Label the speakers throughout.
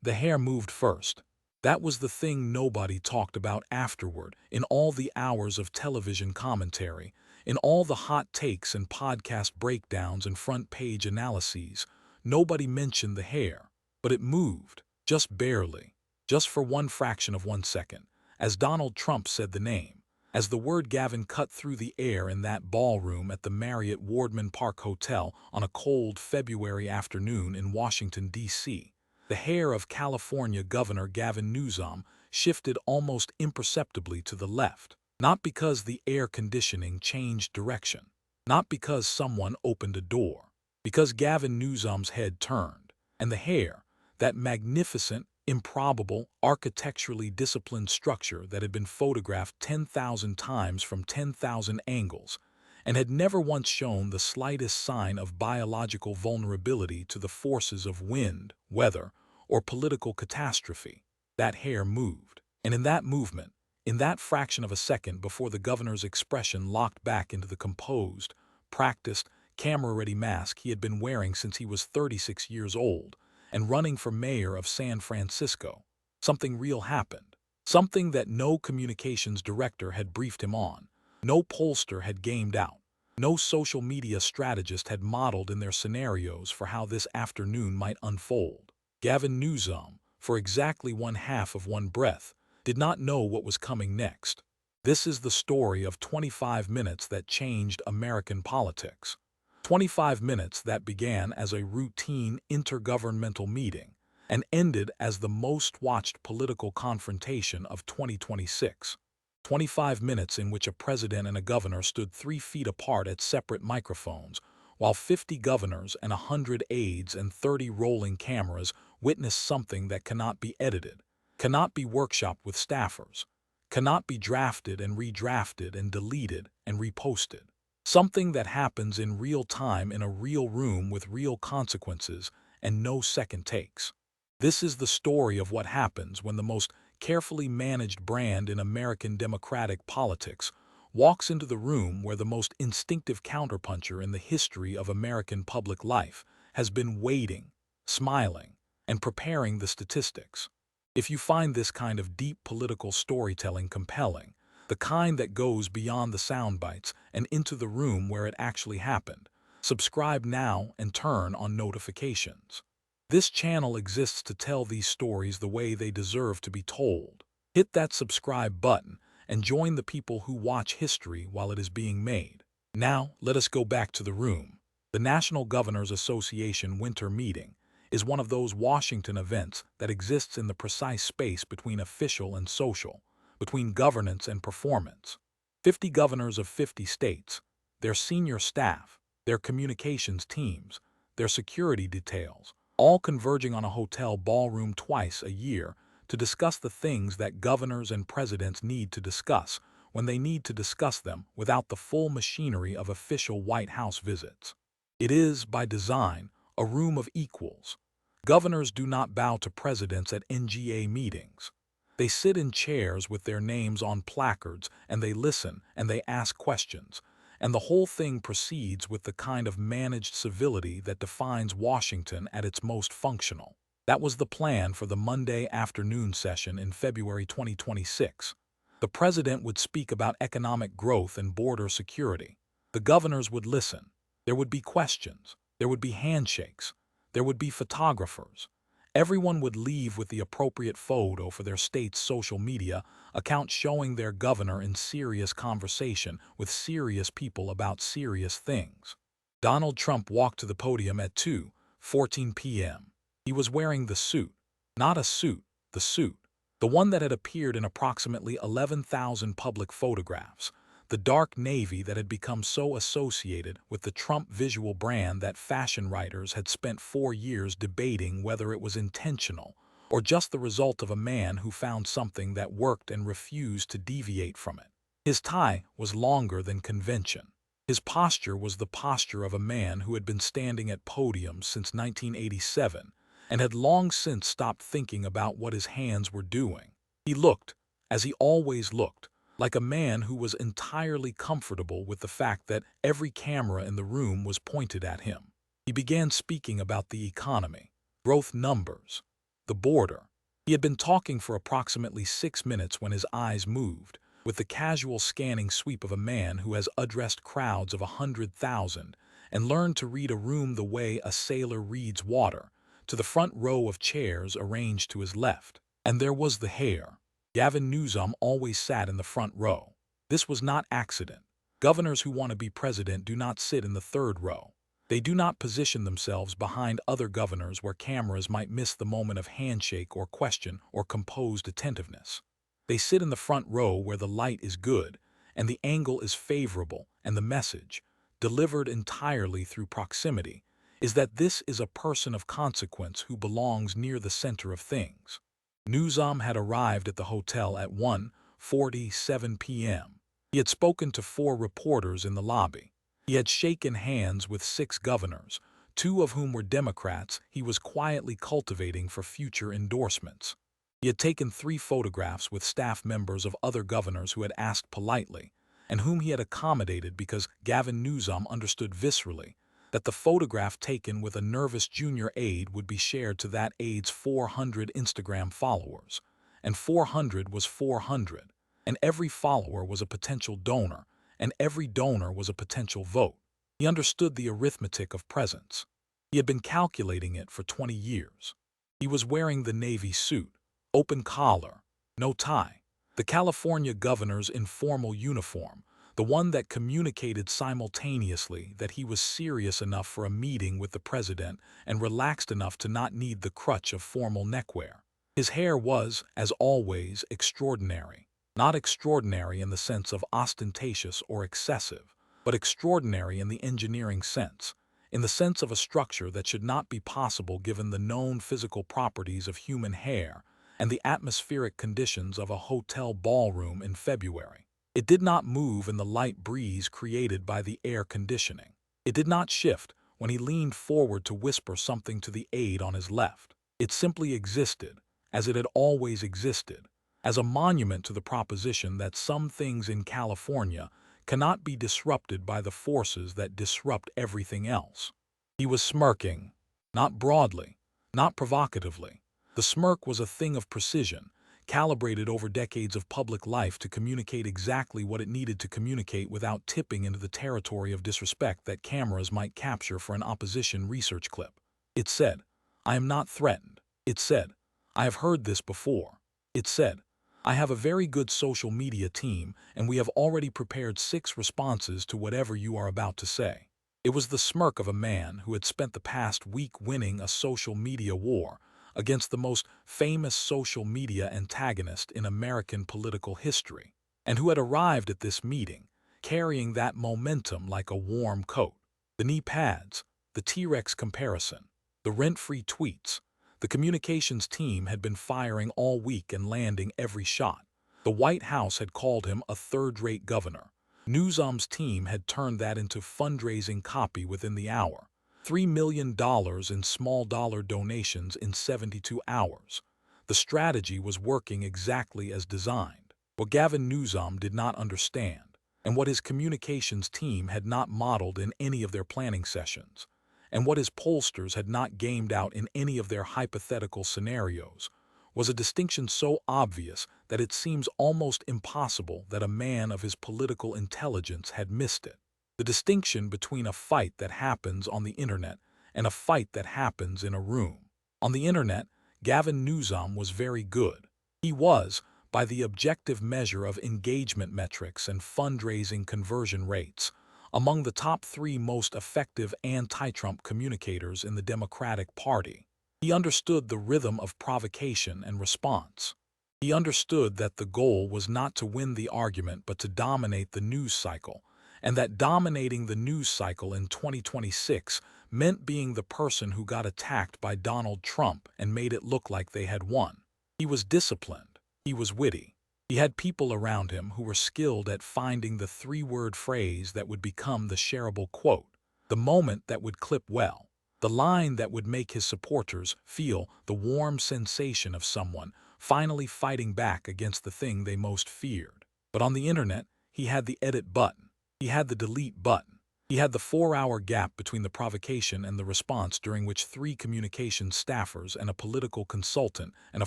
Speaker 1: The hair moved first. That was the thing nobody talked about afterward, in all the hours of television commentary, in all the hot takes and podcast breakdowns and front-page analyses. Nobody mentioned the hair, but it moved, just barely, just for one fraction of 1 second, as Donald Trump said the name, as the word Gavin cut through the air in that ballroom at the Marriott Wardman Park Hotel on a cold February afternoon in Washington, D.C. The hair of California Governor Gavin Newsom shifted almost imperceptibly to the left, not because the air conditioning changed direction, not because someone opened a door, because Gavin Newsom's head turned, and the hair, that magnificent, improbable, architecturally disciplined structure that had been photographed 10,000 times from 10,000 angles, and had never once shown the slightest sign of biological vulnerability to the forces of wind, weather, or political catastrophe. That hair moved. And in that movement, in that fraction of a second before the governor's expression locked back into the composed, practiced, camera-ready mask he had been wearing since he was 36 years old and running for mayor of San Francisco, something real happened. Something that no communications director had briefed him on, no pollster had gamed out, no social media strategist had modeled in their scenarios for how this afternoon might unfold. Gavin Newsom, for exactly 1/2 of one breath, did not know what was coming next. This is the story of 25 minutes that changed American politics. 25 minutes that began as a routine intergovernmental meeting and ended as the most-watched political confrontation of 2026. 25 minutes in which a president and a governor stood 3 feet apart at separate microphones, while 50 governors and 100 aides and 30 rolling cameras witnessed something that cannot be edited, cannot be workshopped with staffers, cannot be drafted and redrafted and deleted and reposted. Something that happens in real time in a real room with real consequences and no second takes. This is the story of what happens when the most carefully managed brand in American democratic politics walks into the room where the most instinctive counterpuncher in the history of American public life has been waiting, smiling, and preparing the statistics. If you find this kind of deep political storytelling compelling, the kind that goes beyond the sound bites and into the room where it actually happened, subscribe now and turn on notifications. This channel exists to tell these stories the way they deserve to be told. Hit that subscribe button and join the people who watch history while it is being made. Now, let us go back to the room. The National Governors Association Winter Meeting is one of those Washington events that exists in the precise space between official and social, between governance and performance. 50 governors of 50 states, their senior staff, their communications teams, their security details, all converging on a hotel ballroom twice a year to discuss the things that governors and presidents need to discuss when they need to discuss them without the full machinery of official White House visits. It is, by design, a room of equals. Governors do not bow to presidents at NGA meetings. They sit in chairs with their names on placards, and they listen and they ask questions, and the whole thing proceeds with the kind of managed civility that defines Washington at its most functional. That was the plan for the Monday afternoon session in February 2026. The president would speak about economic growth and border security. The governors would listen. There would be questions. There would be handshakes. There would be photographers. Everyone would leave with the appropriate photo for their state's social media account showing their governor in serious conversation with serious people about serious things. Donald Trump walked to the podium at 2:14 p.m. He was wearing the suit. Not a suit, the suit. The one that had appeared in approximately 11,000 public photographs. The dark navy that had become so associated with the Trump visual brand that fashion writers had spent 4 years debating whether it was intentional or just the result of a man who found something that worked and refused to deviate from it. His tie was longer than convention. His posture was the posture of a man who had been standing at podiums since 1987 and had long since stopped thinking about what his hands were doing. He looked, as he always looked, like a man who was entirely comfortable with the fact that every camera in the room was pointed at him. He began speaking about the economy, growth numbers, the border. He had been talking for approximately 6 minutes when his eyes moved, with the casual scanning sweep of a man who has addressed crowds of 100,000 and learned to read a room the way a sailor reads water, to the front row of chairs arranged to his left. And there was the hair. Gavin Newsom always sat in the front row. This was not accident. Governors who want to be president do not sit in the third row. They do not position themselves behind other governors where cameras might miss the moment of handshake or question or composed attentiveness. They sit in the front row where the light is good and the angle is favorable, and the message, delivered entirely through proximity, is that this is a person of consequence who belongs near the center of things. Newsom had arrived at the hotel at 1:47 p.m. He had spoken to 4 reporters in the lobby. He had shaken hands with 6 governors, 2 of whom were Democrats he was quietly cultivating for future endorsements. He had taken 3 photographs with staff members of other governors who had asked politely, and whom he had accommodated because Gavin Newsom understood viscerally that the photograph taken with a nervous junior aide would be shared to that aide's 400 Instagram followers, and 400 was 400, and every follower was a potential donor, and every donor was a potential vote. He understood the arithmetic of presence. He had been calculating it for 20 years. He was wearing the navy suit, open collar, no tie, the California governor's informal uniform, the one that communicated simultaneously that he was serious enough for a meeting with the president and relaxed enough to not need the crutch of formal neckwear. His hair was, as always, extraordinary. Not extraordinary in the sense of ostentatious or excessive, but extraordinary in the engineering sense, in the sense of a structure that should not be possible given the known physical properties of human hair and the atmospheric conditions of a hotel ballroom in February. It did not move in the light breeze created by the air conditioning. It did not shift when he leaned forward to whisper something to the aide on his left. It simply existed, as it had always existed, as a monument to the proposition that some things in California cannot be disrupted by the forces that disrupt everything else. He was smirking, not broadly, not provocatively. The smirk was a thing of precision, calibrated over decades of public life to communicate exactly what it needed to communicate without tipping into the territory of disrespect that cameras might capture for an opposition research clip. It said, "I am not threatened." It said, "I have heard this before." It said, "I have a very good social media team, and we have already prepared 6 responses to whatever you are about to say." It was the smirk of a man who had spent the past week winning a social media war against the most famous social media antagonist in American political history, and who had arrived at this meeting carrying that momentum like a warm coat. The knee pads, the T-Rex comparison, the rent-free tweets. The communications team had been firing all week and landing every shot. The White House had called him a third-rate governor. Newsom's team had turned that into fundraising copy within the hour. $3 million in small-dollar donations in 72 hours. The strategy was working exactly as designed. What Gavin Newsom did not understand, and what his communications team had not modeled in any of their planning sessions, and what his pollsters had not gamed out in any of their hypothetical scenarios, was a distinction so obvious that it seems almost impossible that a man of his political intelligence had missed it. The distinction between a fight that happens on the internet and a fight that happens in a room. On the internet, Gavin Newsom was very good. He was, by the objective measure of engagement metrics and fundraising conversion rates, among the top 3 most effective anti-Trump communicators in the Democratic Party. He understood the rhythm of provocation and response. He understood that the goal was not to win the argument but to dominate the news cycle, and that dominating the news cycle in 2026 meant being the person who got attacked by Donald Trump and made it look like they had won. He was disciplined. He was witty. He had people around him who were skilled at finding the 3-word phrase that would become the shareable quote, the moment that would clip well, the line that would make his supporters feel the warm sensation of someone finally fighting back against the thing they most feared. But on the internet, he had the edit button. He had the delete button. He had the 4-hour gap between the provocation and the response, during which 3 communications staffers and a political consultant and a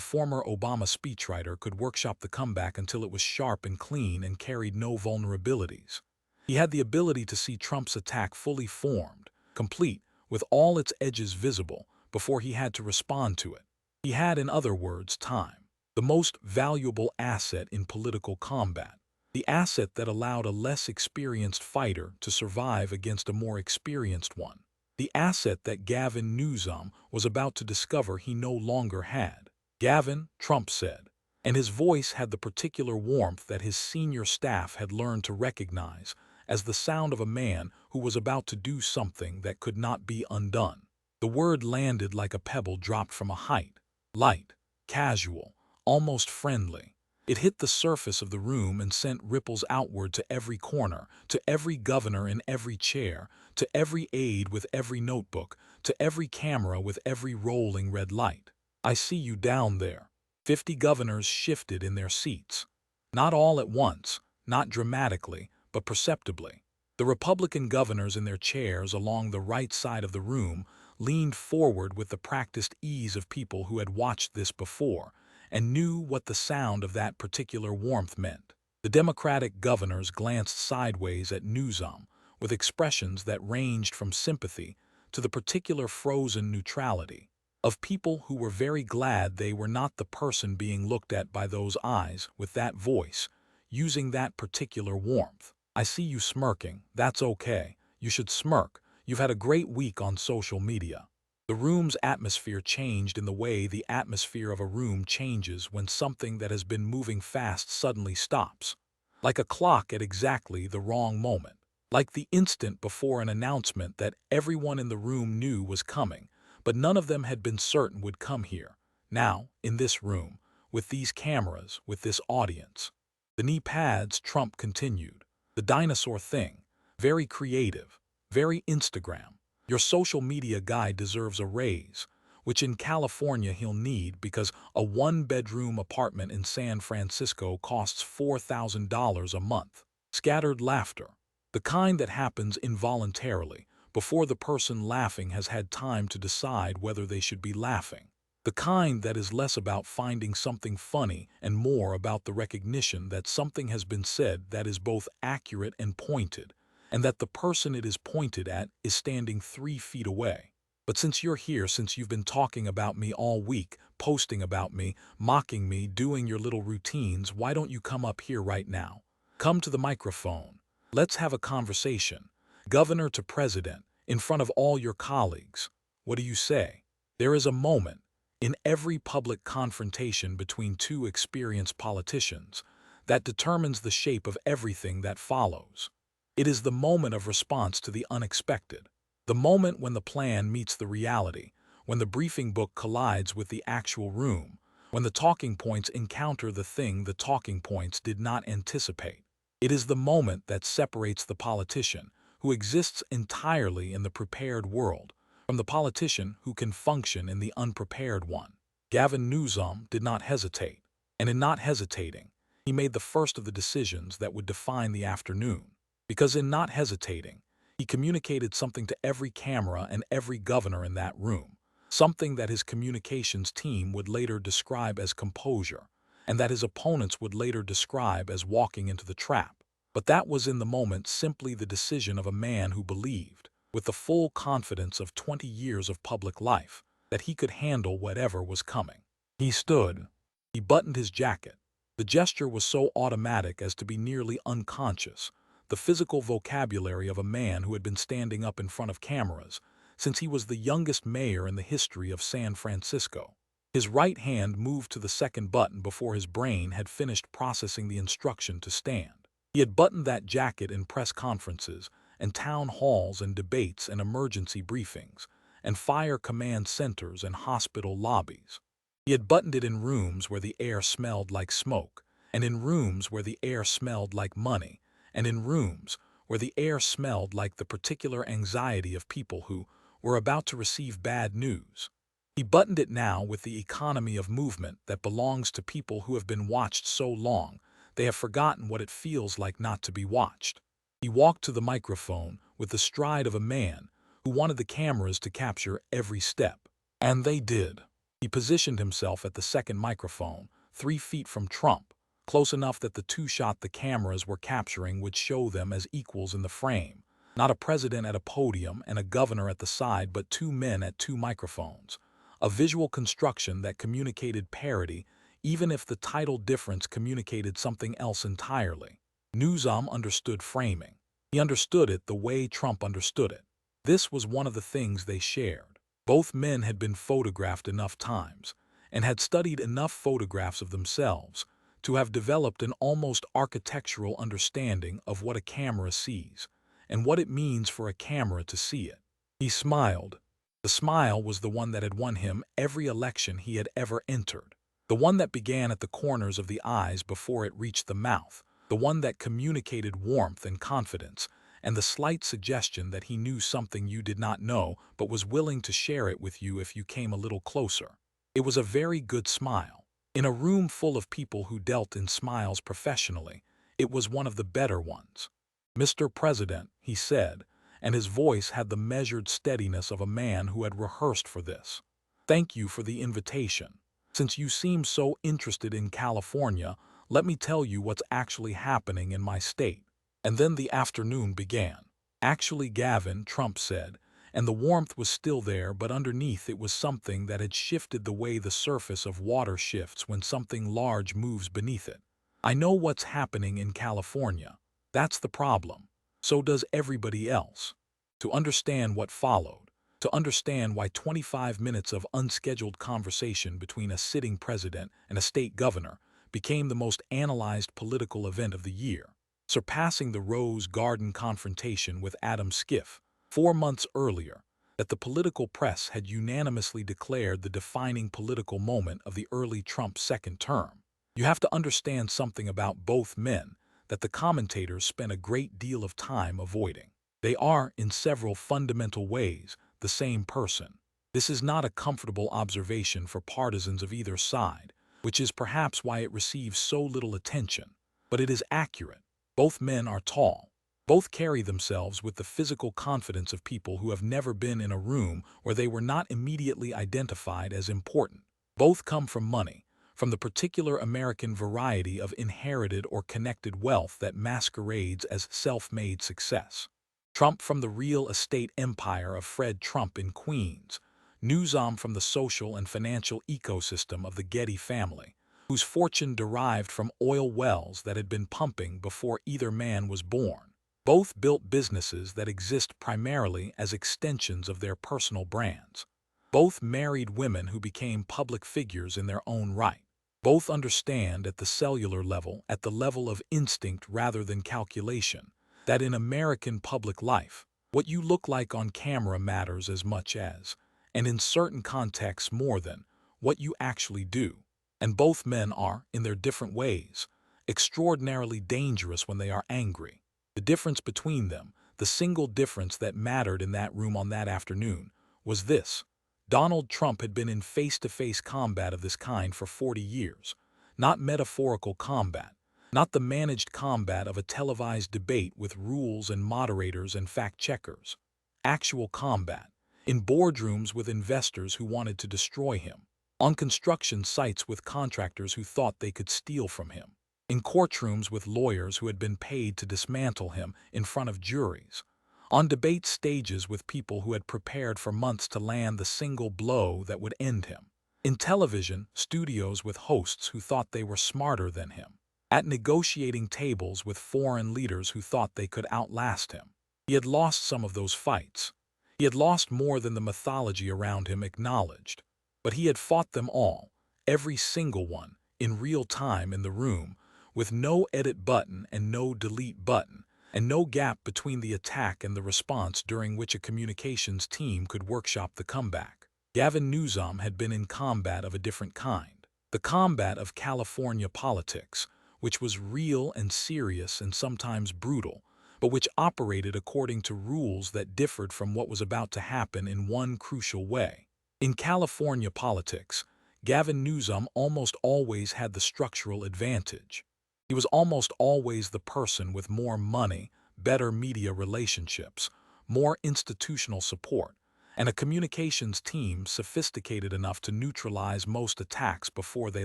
Speaker 1: former Obama speechwriter could workshop the comeback until it was sharp and clean and carried no vulnerabilities. He had the ability to see Trump's attack fully formed, complete, with all its edges visible, before he had to respond to it. He had, in other words, time, the most valuable asset in political combat. The asset that allowed a less experienced fighter to survive against a more experienced one. The asset that Gavin Newsom was about to discover he no longer had. Gavin, Trump said, and his voice had the particular warmth that his senior staff had learned to recognize as the sound of a man who was about to do something that could not be undone. The word landed like a pebble dropped from a height, light, casual, almost friendly. It hit the surface of the room and sent ripples outward to every corner, to every governor in every chair, to every aide with every notebook, to every camera with every rolling red light. I see you down there. 50 governors shifted in their seats. Not all at once, not dramatically, but perceptibly. The Republican governors in their chairs along the right side of the room leaned forward with the practiced ease of people who had watched this before and knew what the sound of that particular warmth meant. The Democratic governors glanced sideways at Newsom with expressions that ranged from sympathy to the particular frozen neutrality of people who were very glad they were not the person being looked at by those eyes with that voice, using that particular warmth. I see you smirking. That's okay. You should smirk. You've had a great week on social media. The room's atmosphere changed in the way the atmosphere of a room changes when something that has been moving fast suddenly stops. Like a clock at exactly the wrong moment. Like the instant before an announcement that everyone in the room knew was coming, but none of them had been certain would come here. Now, in this room, with these cameras, with this audience. The knee pads, Trump continued. The dinosaur thing. Very creative. Very Instagram. Your social media guy deserves a raise, which in California he'll need because a 1-bedroom apartment in San Francisco costs $4,000 a month. Scattered laughter. The kind that happens involuntarily, before the person laughing has had time to decide whether they should be laughing. The kind that is less about finding something funny and more about the recognition that something has been said that is both accurate and pointed, and that the person it is pointed at is standing 3 feet away. But since you're here, since you've been talking about me all week, posting about me, mocking me, doing your little routines, why don't you come up here right now? Come to the microphone. Let's have a conversation. Governor to president, in front of all your colleagues. What do you say? There is a moment, in every public confrontation between 2 experienced politicians, that determines the shape of everything that follows. It is the moment of response to the unexpected, the moment when the plan meets the reality, when the briefing book collides with the actual room, when the talking points encounter the thing the talking points did not anticipate. It is the moment that separates the politician, who exists entirely in the prepared world, from the politician who can function in the unprepared one. Gavin Newsom did not hesitate, and in not hesitating, he made the first of the decisions that would define the afternoon. Because in not hesitating, he communicated something to every camera and every governor in that room, something that his communications team would later describe as composure, and that his opponents would later describe as walking into the trap. But that was in the moment simply the decision of a man who believed, with the full confidence of 20 years of public life, that he could handle whatever was coming. He stood. He buttoned his jacket. The gesture was so automatic as to be nearly unconscious, the physical vocabulary of a man who had been standing up in front of cameras since he was the youngest mayor in the history of San Francisco. His right hand moved to the second button before his brain had finished processing the instruction to stand. He had buttoned that jacket in press conferences and town halls and debates and emergency briefings and fire command centers and hospital lobbies. He had buttoned it in rooms where the air smelled like smoke, and in rooms where the air smelled like money, and in rooms where the air smelled like the particular anxiety of people who were about to receive bad news. He buttoned it now with the economy of movement that belongs to people who have been watched so long they have forgotten what it feels like not to be watched. He walked to the microphone with the stride of a man who wanted the cameras to capture every step. And they did. He positioned himself at the second microphone, 3 feet from Trump, close enough that the two-shot the cameras were capturing would show them as equals in the frame. Not a president at a podium and a governor at the side, but two men at two microphones. A visual construction that communicated parity, even if the title difference communicated something else entirely. Newsom understood framing. He understood it the way Trump understood it. This was one of the things they shared. Both men had been photographed enough times, and had studied enough photographs of themselves, to have developed an almost architectural understanding of what a camera sees, and what it means for a camera to see it. He smiled. The smile was the one that had won him every election he had ever entered. The one that began at the corners of the eyes before it reached the mouth. The one that communicated warmth and confidence, and the slight suggestion that he knew something you did not know but was willing to share it with you if you came a little closer. It was a very good smile. In a room full of people who dealt in smiles professionally, it was one of the better ones. "Mr. President," he said, and his voice had the measured steadiness of a man who had rehearsed for this. "Thank you for the invitation. Since you seem so interested in California, let me tell you what's actually happening in my state." And then the afternoon began. "Actually, Gavin," Trump said, and the warmth was still there, but underneath it was something that had shifted the way the surface of water shifts when something large moves beneath it. "I know what's happening in California. That's the problem. So does everybody else." To understand what followed, to understand why 25 minutes of unscheduled conversation between a sitting president and a state governor became the most analyzed political event of the year, surpassing the Rose Garden confrontation with Adam Schiff 4 months earlier, that the political press had unanimously declared the defining political moment of the early Trump second term. You have to understand something about both men that the commentators spent a great deal of time avoiding. They are, in several fundamental ways, the same person. This is not a comfortable observation for partisans of either side, which is perhaps why it receives so little attention, but it is accurate. Both men are tall. Both carry themselves with the physical confidence of people who have never been in a room where they were not immediately identified as important. Both come from money, from the particular American variety of inherited or connected wealth that masquerades as self-made success. Trump from the real estate empire of Fred Trump in Queens, Newsom from the social and financial ecosystem of the Getty family, whose fortune derived from oil wells that had been pumping before either man was born. Both built businesses that exist primarily as extensions of their personal brands. Both married women who became public figures in their own right. Both understand at the cellular level, at the level of instinct rather than calculation, that in American public life, what you look like on camera matters as much as, and in certain contexts more than, what you actually do. And both men are, in their different ways, extraordinarily dangerous when they are angry. The difference between them, the single difference that mattered in that room on that afternoon, was this. Donald Trump had been in face-to-face combat of this kind for 40 years. Not metaphorical combat, not the managed combat of a televised debate with rules and moderators and fact-checkers. Actual combat, in boardrooms with investors who wanted to destroy him, on construction sites with contractors who thought they could steal from him, in courtrooms with lawyers who had been paid to dismantle him in front of juries, on debate stages with people who had prepared for months to land the single blow that would end him, in television studios with hosts who thought they were smarter than him, at negotiating tables with foreign leaders who thought they could outlast him. He had lost some of those fights. He had lost more than the mythology around him acknowledged. But he had fought them all, every single one, in real time in the room, with no edit button and no delete button, and no gap between the attack and the response during which a communications team could workshop the comeback. Gavin Newsom had been in combat of a different kind. The combat of California politics, which was real and serious and sometimes brutal, but which operated according to rules that differed from what was about to happen in one crucial way. In California politics, Gavin Newsom almost always had the structural advantage. He was almost always the person with more money, better media relationships, more institutional support, and a communications team sophisticated enough to neutralize most attacks before they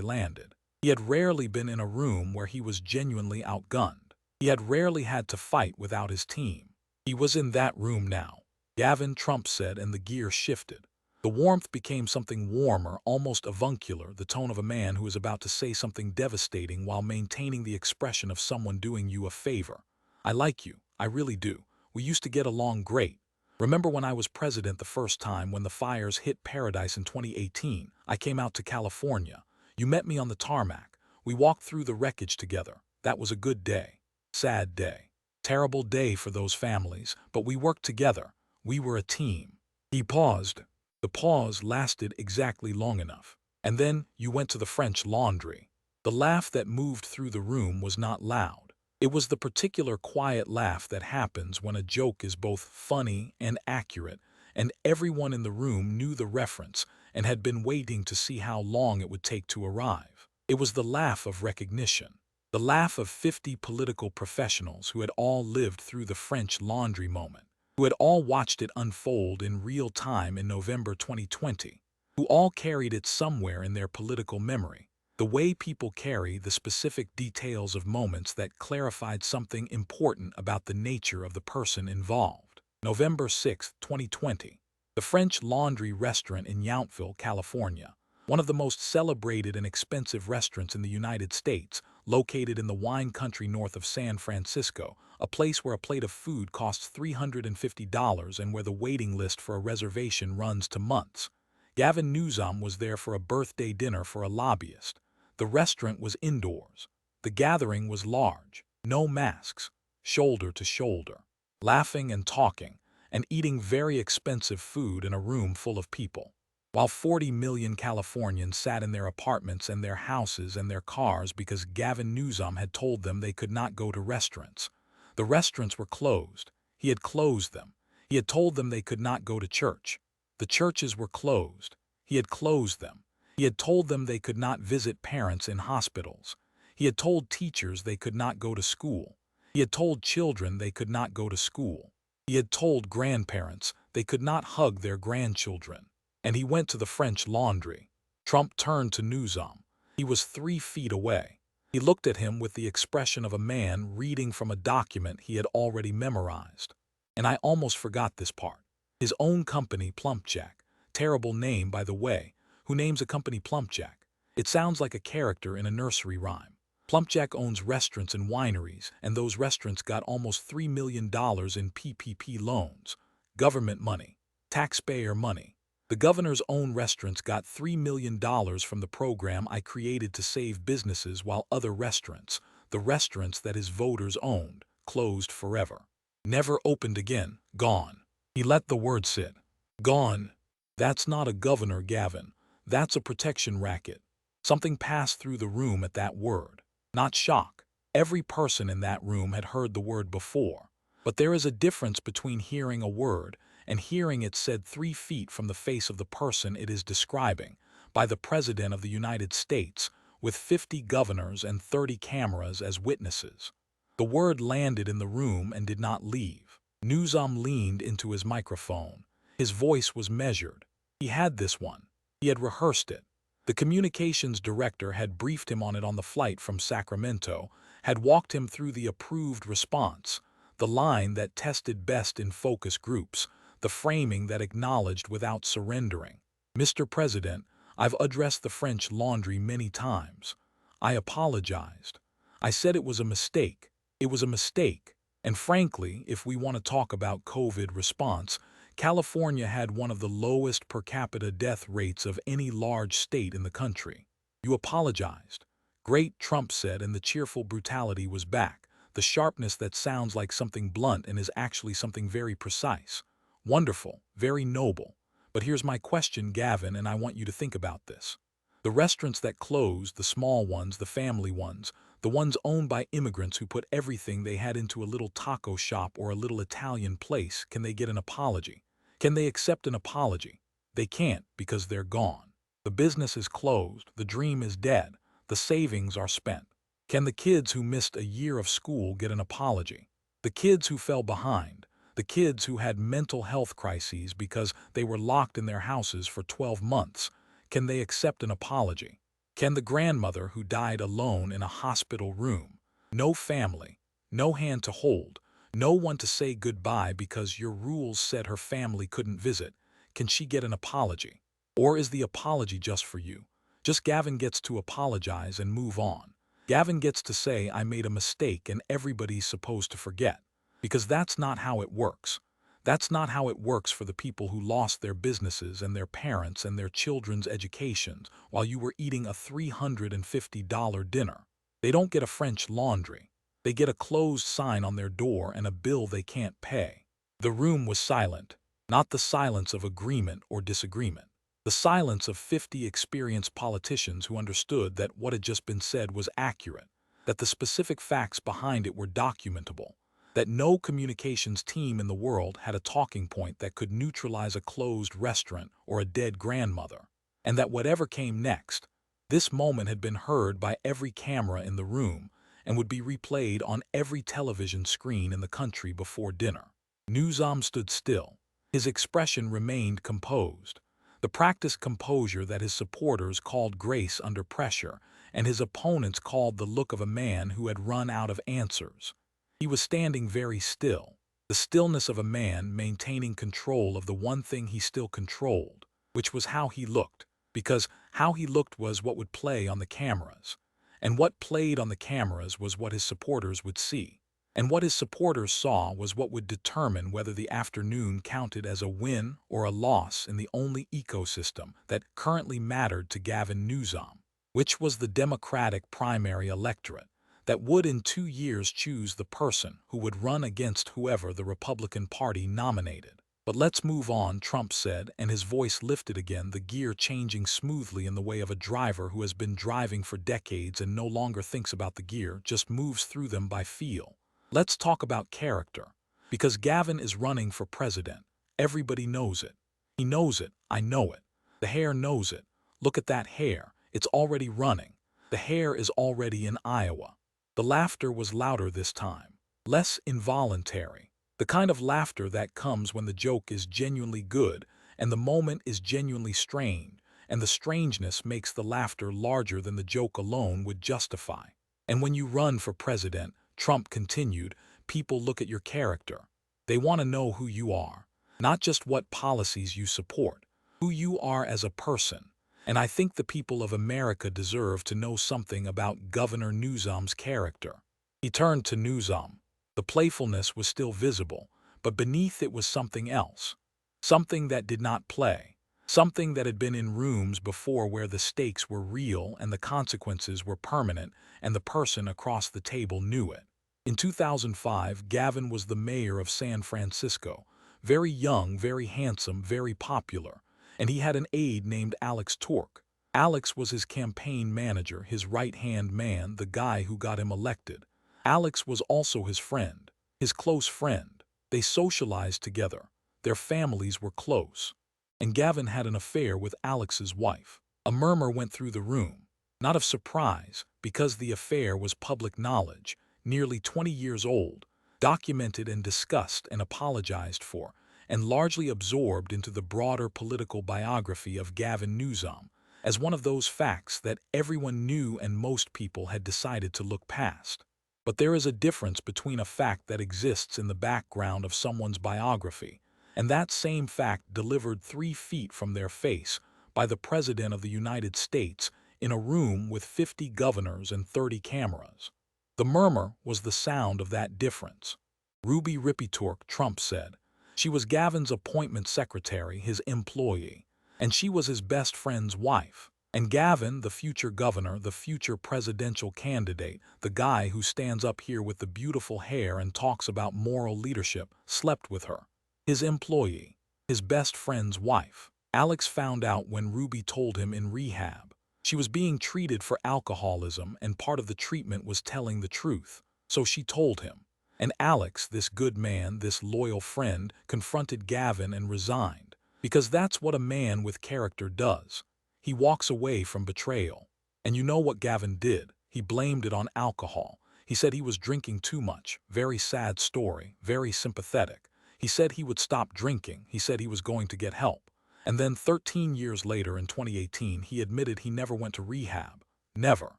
Speaker 1: landed. He had rarely been in a room where he was genuinely outgunned. He had rarely had to fight without his team. He was in that room now. Gavin, Trump said, and the gear shifted. The warmth became something warmer, almost avuncular, the tone of a man who is about to say something devastating while maintaining the expression of someone doing you a favor. I like you. I really do. We used to get along great. Remember when I was president the first time when the fires hit Paradise in 2018? I came out to California. You met me on the tarmac. We walked through the wreckage together. That was a good day. Sad day. Terrible day for those families, but we worked together. We were a team. He paused. The pause lasted exactly long enough. And then you went to the French Laundry. The laugh that moved through the room was not loud. It was the particular quiet laugh that happens when a joke is both funny and accurate, and everyone in the room knew the reference and had been waiting to see how long it would take to arrive. It was the laugh of recognition. The laugh of 50 political professionals who had all lived through the French Laundry moment, who had all watched it unfold in real time in November 2020, who all carried it somewhere in their political memory, the way people carry the specific details of moments that clarified something important about the nature of the person involved. November 6, 2020, the French Laundry restaurant in Yountville, California, one of the most celebrated and expensive restaurants in the United States, located in the wine country north of San Francisco, a place where a plate of food costs $350 and where the waiting list for a reservation runs to months. Gavin Newsom was there for a birthday dinner for a lobbyist. The restaurant was indoors. The gathering was large, no masks, shoulder to shoulder, laughing and talking, and eating very expensive food in a room full of people. While 40 million Californians sat in their apartments and their houses and their cars because Gavin Newsom had told them they could not go to restaurants. The restaurants were closed. He had closed them. He had told them they could not go to church. The churches were closed. He had closed them. He had told them they could not visit parents in hospitals. He had told teachers they could not go to school. He had told children they could not go to school. He had told grandparents they could not hug their grandchildren. And he went to the French Laundry. Trump turned to Newsom. He was 3 feet away. He looked at him with the expression of a man reading from a document he had already memorized. And I almost forgot this part. His own company, Plumpjack, terrible name by the way, who names a company Plumpjack? It sounds like a character in a nursery rhyme. Plumpjack owns restaurants and wineries, and those restaurants got almost $3 million in PPP loans. Government money. Taxpayer money. The governor's own restaurants got $3 million from the program I created to save businesses while other restaurants, the restaurants that his voters owned, closed forever. Never opened again. Gone. He let the word sit. Gone. That's not a governor, Gavin. That's a protection racket. Something passed through the room at that word. Not shock. Every person in that room had heard the word before. But there is a difference between hearing a word and hearing it said 3 feet from the face of the person it is describing, by the President of the United States, with 50 governors and 30 cameras as witnesses. The word landed in the room and did not leave. Newsom leaned into his microphone. His voice was measured. He had this one. He had rehearsed it. The communications director had briefed him on it on the flight from Sacramento, had walked him through the approved response, the line that tested best in focus groups, the framing that acknowledged without surrendering. Mr. President, I've addressed the French Laundry many times. I apologized. I said it was a mistake. It was a mistake. And frankly, if we want to talk about COVID response, California had one of the lowest per capita death rates of any large state in the country. You apologized. Great, Trump said, and the cheerful brutality was back, the sharpness that sounds like something blunt and is actually something very precise. Wonderful, very noble. But here's my question, Gavin, and I want you to think about this. The restaurants that closed, the small ones, the family ones, the ones owned by immigrants who put everything they had into a little taco shop or a little Italian place, can they get an apology? Can they accept an apology? They can't because they're gone. The business is closed, the dream is dead, the savings are spent. Can the kids who missed a year of school get an apology? The kids who fell behind, The kids who had mental health crises because they were locked in their houses for 12 months. Can they accept an apology? Can the grandmother who died alone in a hospital room, no family, no hand to hold, no one to say goodbye because your rules said her family couldn't visit, can she get an apology? Or is the apology just for you? Just Gavin gets to apologize and move on. Gavin gets to say, I made a mistake and everybody's supposed to forget. Because that's not how it works. That's not how it works for the people who lost their businesses and their parents and their children's educations while you were eating a $350 dinner. They don't get a French laundry. They get a closed sign on their door and a bill they can't pay. The room was silent, not the silence of agreement or disagreement. The silence of 50 experienced politicians who understood that what had just been said was accurate, that the specific facts behind it were documentable, that no communications team in the world had a talking point that could neutralize a closed restaurant or a dead grandmother, and that whatever came next, this moment had been heard by every camera in the room and would be replayed on every television screen in the country before dinner. Newsom stood still. His expression remained composed, the practiced composure that his supporters called grace under pressure and his opponents called the look of a man who had run out of answers. He was standing very still, the stillness of a man maintaining control of the one thing he still controlled, which was how he looked, because how he looked was what would play on the cameras, and what played on the cameras was what his supporters would see, and what his supporters saw was what would determine whether the afternoon counted as a win or a loss in the only ecosystem that currently mattered to Gavin Newsom, which was the Democratic primary electorate that would in 2 years choose the person who would run against whoever the Republican Party nominated. But let's move on, Trump said, and his voice lifted again, the gear changing smoothly in the way of a driver who has been driving for decades and no longer thinks about the gear, just moves through them by feel. Let's talk about character. Because Gavin is running for president. Everybody knows it. He knows it. I know it. The hair knows it. Look at that hair. It's already running. The hair is already in Iowa. The laughter was louder this time, less involuntary, the kind of laughter that comes when the joke is genuinely good and the moment is genuinely strained, and the strangeness makes the laughter larger than the joke alone would justify. And when you run for president, Trump continued, people look at your character. They want to know who you are, not just what policies you support, who you are as a person. And I think the people of America deserve to know something about Governor Newsom's character. He turned to Newsom. The playfulness was still visible, but beneath it was something else. Something that did not play. Something that had been in rooms before where the stakes were real and the consequences were permanent, and the person across the table knew it. In 2005, Gavin was the mayor of San Francisco. Very young, very handsome, very popular. And he had an aide named Alex Torque. Alex was his campaign manager, his right-hand man, the guy who got him elected. Alex was also his friend, his close friend. They socialized together. Their families were close. And Gavin had an affair with Alex's wife. A murmur went through the room, not of surprise, because the affair was public knowledge, nearly 20 years old, documented and discussed and apologized for, and largely absorbed into the broader political biography of Gavin Newsom as one of those facts that everyone knew and most people had decided to look past. But there is a difference between a fact that exists in the background of someone's biography and that same fact delivered 3 feet from their face by the President of the United States in a room with 50 governors and 30 cameras. The murmur was the sound of that difference. Ruby Rippey-Torque, Trump said. She was Gavin's appointment secretary, his employee, and she was his best friend's wife. And Gavin, the future governor, the future presidential candidate, the guy who stands up here with the beautiful hair and talks about moral leadership, slept with her. His employee, his best friend's wife. Alex found out when Ruby told him in rehab. She was being treated for alcoholism and part of the treatment was telling the truth. So she told him. And Alex, this good man, this loyal friend, confronted Gavin and resigned. Because that's what a man with character does. He walks away from betrayal. And you know what Gavin did? He blamed it on alcohol. He said he was drinking too much. Very sad story, very sympathetic. He said he would stop drinking. He said he was going to get help. And then 13 years later in 2018, he admitted he never went to rehab. Never.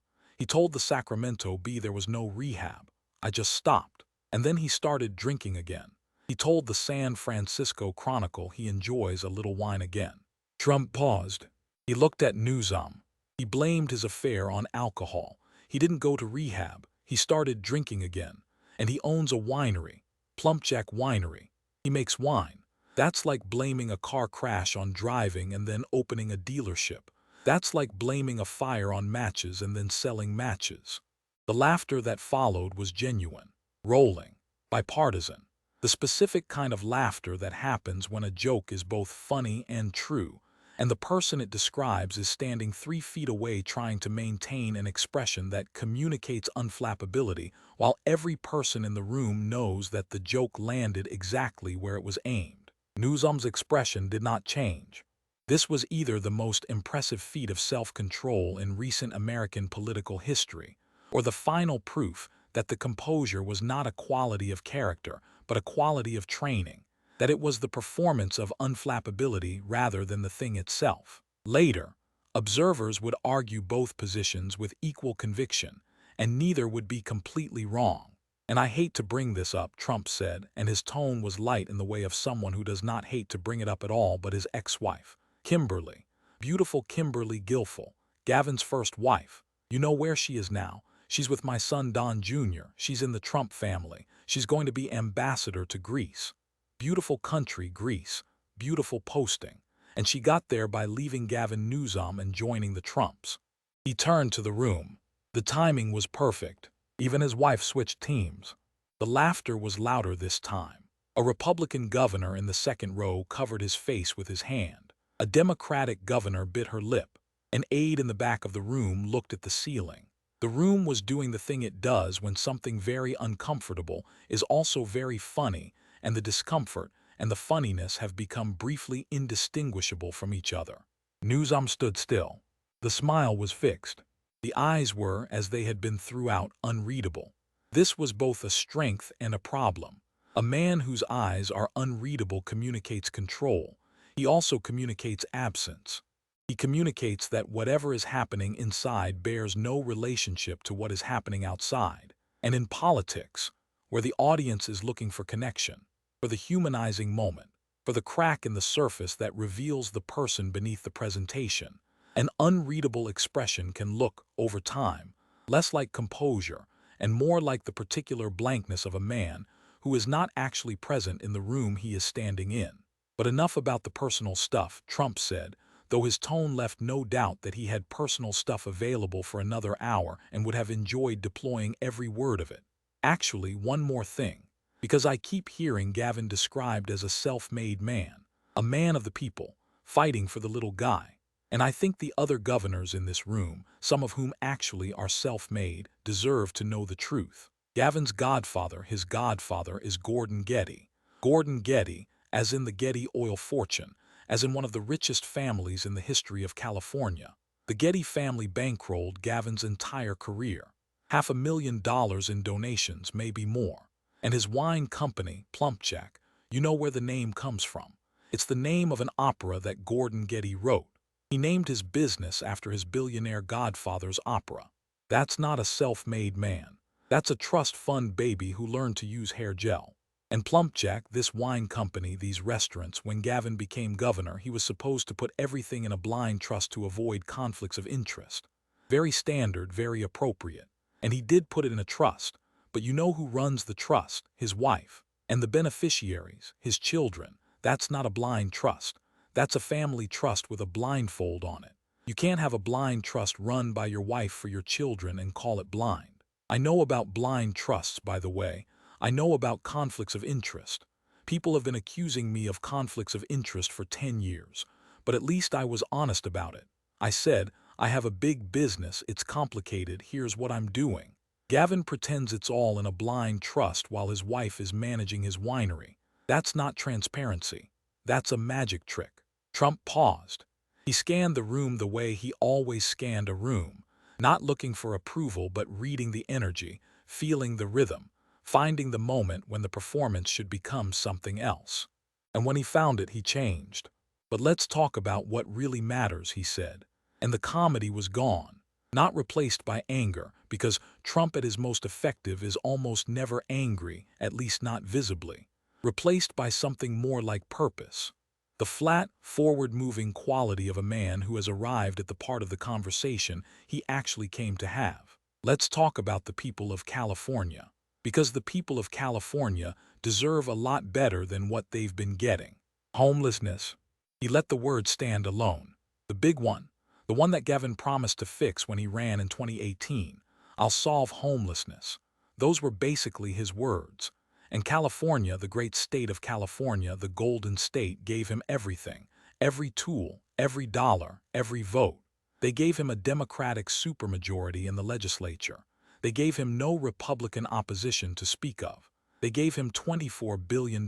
Speaker 1: He told the Sacramento Bee there was no rehab. I just stopped. And then he started drinking again. He told the San Francisco Chronicle he enjoys a little wine again. Trump paused. He looked at Newsom. He blamed his affair on alcohol. He didn't go to rehab. He started drinking again. And he owns a winery, Plumpjack Winery. He makes wine. That's like blaming a car crash on driving and then opening a dealership. That's like blaming a fire on matches and then selling matches. The laughter that followed was genuine, rolling, bipartisan. The specific kind of laughter that happens when a joke is both funny and true, and the person it describes is standing 3 feet away trying to maintain an expression that communicates unflappability, while every person in the room knows that the joke landed exactly where it was aimed. Newsom's expression did not change. This was either the most impressive feat of self-control in recent American political history, or the final proof that the composure was not a quality of character, but a quality of training, that it was the performance of unflappability rather than the thing itself. Later, observers would argue both positions with equal conviction, and neither would be completely wrong. And I hate to bring this up, Trump said, and his tone was light in the way of someone who does not hate to bring it up at all but his ex-wife, Kimberly. Beautiful Kimberly Guilfoyle, Gavin's first wife. You know where she is now. She's with my son Don Jr. She's in the Trump family. She's going to be ambassador to Greece. Beautiful country, Greece. Beautiful posting. And she got there by leaving Gavin Newsom and joining the Trumps. He turned to the room. The timing was perfect. Even his wife switched teams. The laughter was louder this time. A Republican governor in the second row covered his face with his hand. A Democratic governor bit her lip. An aide in the back of the room looked at the ceiling. The room was doing the thing it does when something very uncomfortable is also very funny, and the discomfort and the funniness have become briefly indistinguishable from each other. Newsom stood still. The smile was fixed. The eyes were, as they had been throughout, unreadable. This was both a strength and a problem. A man whose eyes are unreadable communicates control. He also communicates absence. He communicates that whatever is happening inside bears no relationship to what is happening outside. And in politics, where the audience is looking for connection, for the humanizing moment, for the crack in the surface that reveals the person beneath the presentation, an unreadable expression can look, over time, less like composure and more like the particular blankness of a man who is not actually present in the room he is standing in. But enough about the personal stuff, Trump said, though his tone left no doubt that he had personal stuff available for another hour and would have enjoyed deploying every word of it. Actually, one more thing, because I keep hearing Gavin described as a self-made man, a man of the people, fighting for the little guy. And I think the other governors in this room, some of whom actually are self-made, deserve to know the truth. Gavin's godfather, his godfather, is Gordon Getty. Gordon Getty, as in the Getty oil fortune, as in one of the richest families in the history of California. The Getty family bankrolled Gavin's entire career. $500,000 in donations, maybe more. And his wine company, Plumpjack, you know where the name comes from. It's the name of an opera that Gordon Getty wrote. He named his business after his billionaire godfather's opera. That's not a self-made man. That's a trust fund baby who learned to use hair gel. And Plumpjack, this wine company, these restaurants, when Gavin became governor, he was supposed to put everything in a blind trust to avoid conflicts of interest. Very standard, very appropriate. And he did put it in a trust. But you know who runs the trust? His wife. And the beneficiaries, his children. That's not a blind trust. That's a family trust with a blindfold on it. You can't have a blind trust run by your wife for your children and call it blind. I know about blind trusts, by the way. I know about conflicts of interest. People have been accusing me of conflicts of interest for 10 years, but at least I was honest about it. I said, I have a big business, it's complicated, here's what I'm doing. Gavin pretends it's all in a blind trust while his wife is managing his winery. That's not transparency. That's a magic trick. Trump paused. He scanned the room the way he always scanned a room, not looking for approval but reading the energy, feeling the rhythm, finding the moment when the performance should become something else. And when he found it, he changed. But let's talk about what really matters, he said. And the comedy was gone, not replaced by anger, because Trump at his most effective is almost never angry, at least not visibly. Replaced by something more like purpose. The flat, forward-moving quality of a man who has arrived at the part of the conversation he actually came to have. Let's talk about the people of California. Because the people of California deserve a lot better than what they've been getting. Homelessness. He let the word stand alone. The big one. The one that Gavin promised to fix when he ran in 2018. I'll solve homelessness. Those were basically his words. And California, the great state of California, the Golden State, gave him everything. Every tool, every dollar, every vote. They gave him a Democratic supermajority in the legislature. They gave him no Republican opposition to speak of. They gave him $24 billion.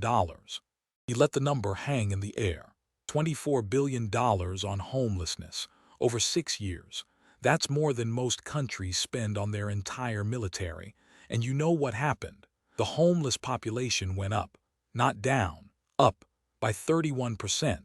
Speaker 1: He let the number hang in the air. $24 billion on homelessness. Over 6 years. That's more than most countries spend on their entire military. And you know what happened? The homeless population went up, not down, up by 31%.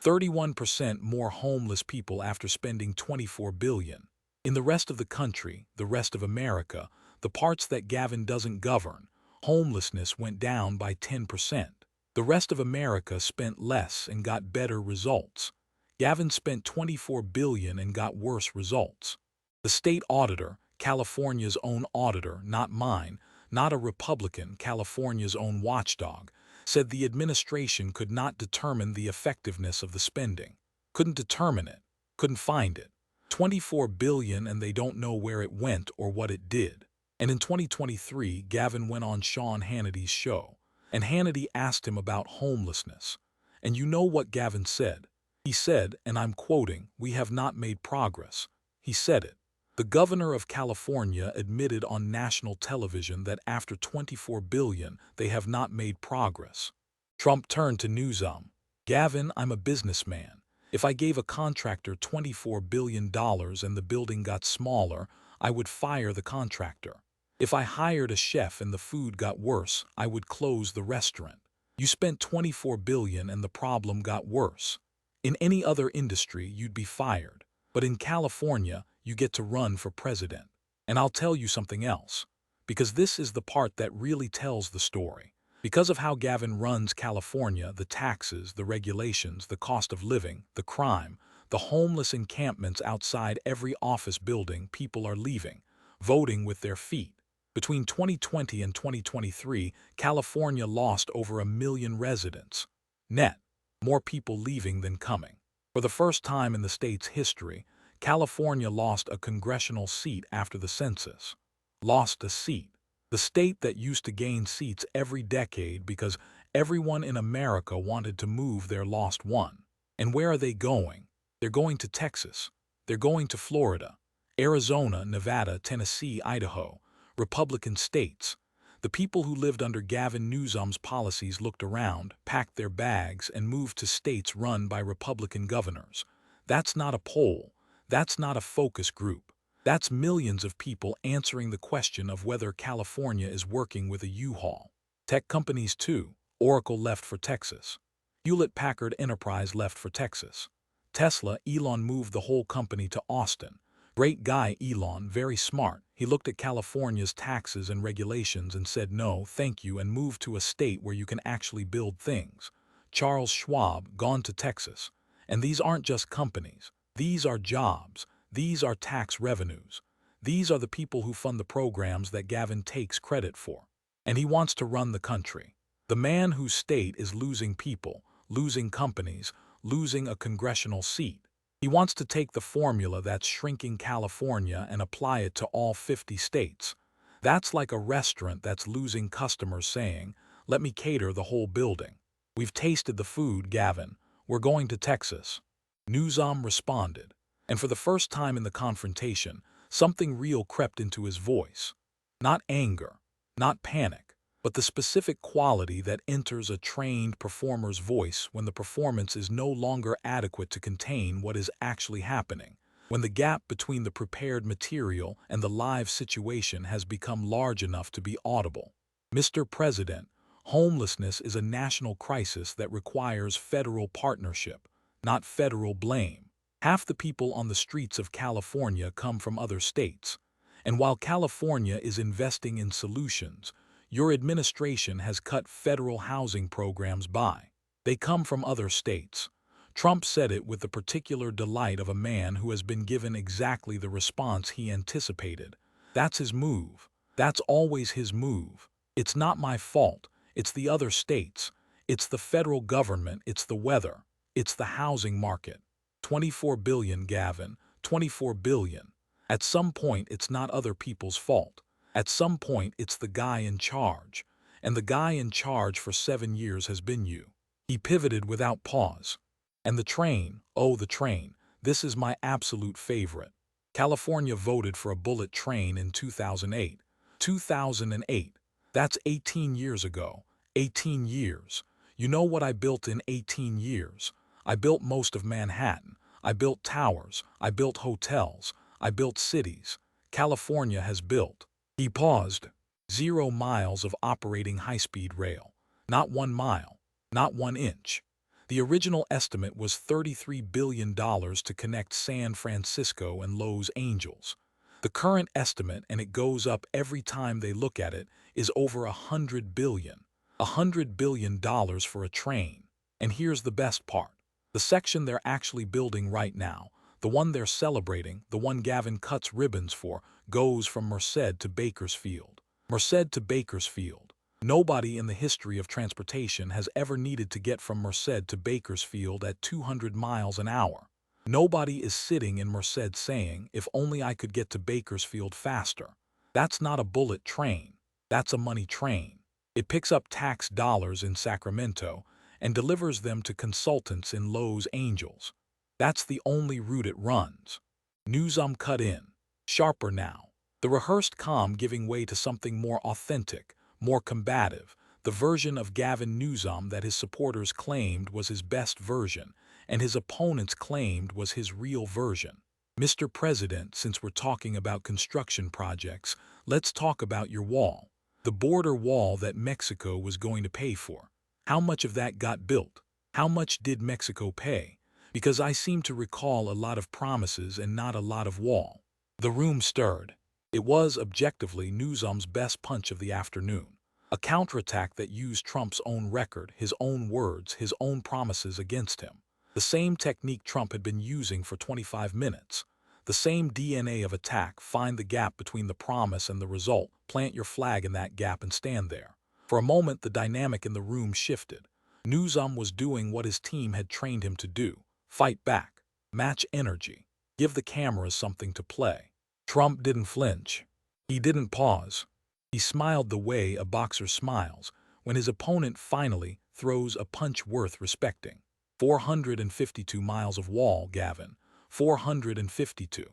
Speaker 1: 31% more homeless people after spending $24 billion. In the rest of the country, the rest of America, the parts that Gavin doesn't govern, homelessness went down by 10%. The rest of America spent less and got better results. Gavin spent $24 billion and got worse results. The state auditor, California's own auditor, not mine, not a Republican, California's own watchdog, said the administration could not determine the effectiveness of the spending. Couldn't determine it. Couldn't find it. $24 billion and they don't know where it went or what it did. And in 2023, Gavin went on Sean Hannity's show, and Hannity asked him about homelessness. And you know what Gavin said? He said, and I'm quoting, "We have not made progress." He said it. The governor of California admitted on national television that after $24 billion, they have not made progress. Trump turned to Newsom. "Gavin, I'm a businessman. If I gave a contractor $24 billion and the building got smaller, I would fire the contractor. If I hired a chef and the food got worse, I would close the restaurant. You spent $24 billion and the problem got worse. In any other industry, you'd be fired. But in California, you get to run for president. And I'll tell you something else. Because this is the part that really tells the story. Because of how Gavin runs California, the taxes, the regulations, the cost of living, the crime, the homeless encampments outside every office building, people are leaving, voting with their feet. Between 2020 and 2023, California lost over 1 million residents. Net. More people leaving than coming. For the first time in the state's history, California lost a congressional seat after the census. Lost a seat. The state that used to gain seats every decade because everyone in America wanted to move there lost one. And where are they going? They're going to Texas. They're going to Florida, Arizona, Nevada, Tennessee, Idaho, Republican states. The people who lived under Gavin Newsom's policies looked around, packed their bags, and moved to states run by Republican governors. That's not a poll. That's not a focus group. That's millions of people answering the question of whether California is working with a U-Haul. Tech companies too. Oracle left for Texas. Hewlett-Packard Enterprise left for Texas. Tesla, Elon moved the whole company to Austin. Great guy Elon, very smart. He looked at California's taxes and regulations and said no, thank you, and moved to a state where you can actually build things. Charles Schwab, gone to Texas. And these aren't just companies. These are jobs. These are tax revenues. These are the people who fund the programs that Gavin takes credit for. And he wants to run the country. The man whose state is losing people, losing companies, losing a congressional seat. He wants to take the formula that's shrinking California and apply it to all 50 states. That's like a restaurant that's losing customers saying, "Let me cater the whole building. We've tasted the food, Gavin. We're going to Texas." Newsom responded. And for the first time in the confrontation, something real crept into his voice. Not anger, not panic, but the specific quality that enters a trained performer's voice when the performance is no longer adequate to contain what is actually happening, when the gap between the prepared material and the live situation has become large enough to be audible. Mr. President, homelessness is a national crisis that requires federal partnership, not federal blame. Half the people on the streets of California come from other states. And while California is investing in solutions, your administration has cut federal housing programs by. They come from other states. Trump said it with the particular delight of a man who has been given exactly the response he anticipated. That's his move. That's always his move. It's not my fault. It's the other states. It's the federal government. It's the weather. It's the housing market. 24 billion, Gavin. 24 billion. At some point, it's not other people's fault. At some point, it's the guy in charge. And the guy in charge for 7 years has been you. He pivoted without pause. And the train, oh, the train, this is my absolute favorite. California voted for a bullet train in 2008. 2008. That's 18 years ago. 18 years. You know what I built in 18 years? I built most of Manhattan. I built towers. I built hotels. I built cities. California has built. He paused. 0 miles of operating high-speed rail. Not 1 mile. Not 1 inch. The original estimate was $33 billion to connect San Francisco and Los Angeles. The current estimate, and it goes up every time they look at it, is over $100 billion. $100 billion for a train. And here's the best part. The section they're actually building right now, the one they're celebrating, the one Gavin cuts ribbons for, goes from Merced to Bakersfield. Merced to Bakersfield. Nobody in the history of transportation has ever needed to get from Merced to Bakersfield at 200 miles an hour. Nobody is sitting in Merced saying, if only I could get to Bakersfield faster. That's not a bullet train. That's a money train. It picks up tax dollars in Sacramento and delivers them to consultants in Los Angeles. That's the only route it runs. Newsom cut in. Sharper now. The rehearsed calm giving way to something more authentic, more combative, the version of Gavin Newsom that his supporters claimed was his best version, and his opponents claimed was his real version. Mr. President, since we're talking about construction projects, let's talk about your wall. The border wall that Mexico was going to pay for. How much of that got built? How much did Mexico pay? Because I seem to recall a lot of promises and not a lot of wall. The room stirred. It was, objectively, Newsom's best punch of the afternoon. A counterattack that used Trump's own record, his own words, his own promises against him. The same technique Trump had been using for 25 minutes. The same DNA of attack, find the gap between the promise and the result, plant your flag in that gap and stand there. For a moment, the dynamic in the room shifted. Newsom was doing what his team had trained him to do. Fight back. Match energy. Give the cameras something to play. Trump didn't flinch. He didn't pause. He smiled the way a boxer smiles when his opponent finally throws a punch worth respecting. 452 miles of wall, Gavin. 452.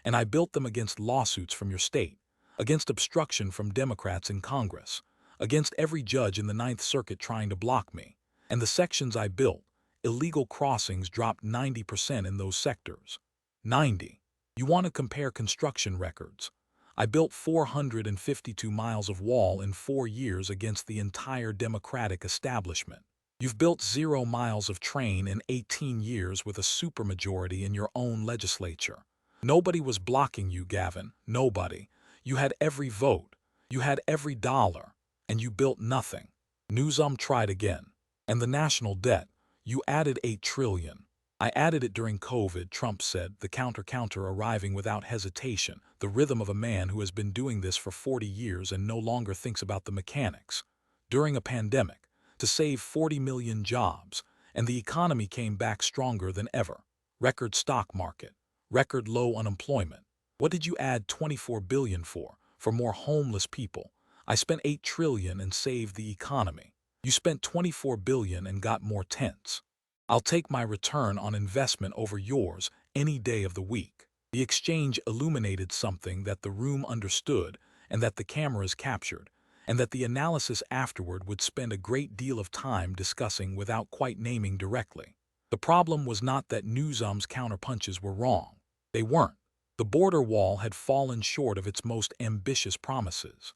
Speaker 1: And I built them against lawsuits from your state, against obstruction from Democrats in Congress, against every judge in the Ninth Circuit trying to block me. And the sections I built, illegal crossings dropped 90% in those sectors. 90. You want to compare construction records? I built 452 miles of wall in 4 years against the entire Democratic establishment. You've built 0 miles of train in 18 years with a supermajority in your own legislature. Nobody was blocking you, Gavin. Nobody. You had every vote. You had every dollar. And you built nothing. Newsom tried again. And the national debt. You added $8 trillion. I added it during COVID, Trump said, the counter arriving without hesitation, the rhythm of a man who has been doing this for 40 years and no longer thinks about the mechanics. During a pandemic, to save 40 million jobs, and the economy came back stronger than ever. Record stock market, record low unemployment. What did you add 24 billion for? For more homeless people. I spent 8 trillion and saved the economy. You spent 24 billion and got more tents. I'll take my return on investment over yours any day of the week. The exchange illuminated something that the room understood and that the cameras captured, and that the analysis afterward would spend a great deal of time discussing without quite naming directly. The problem was not that Newsom's counterpunches were wrong. They weren't. The border wall had fallen short of its most ambitious promises.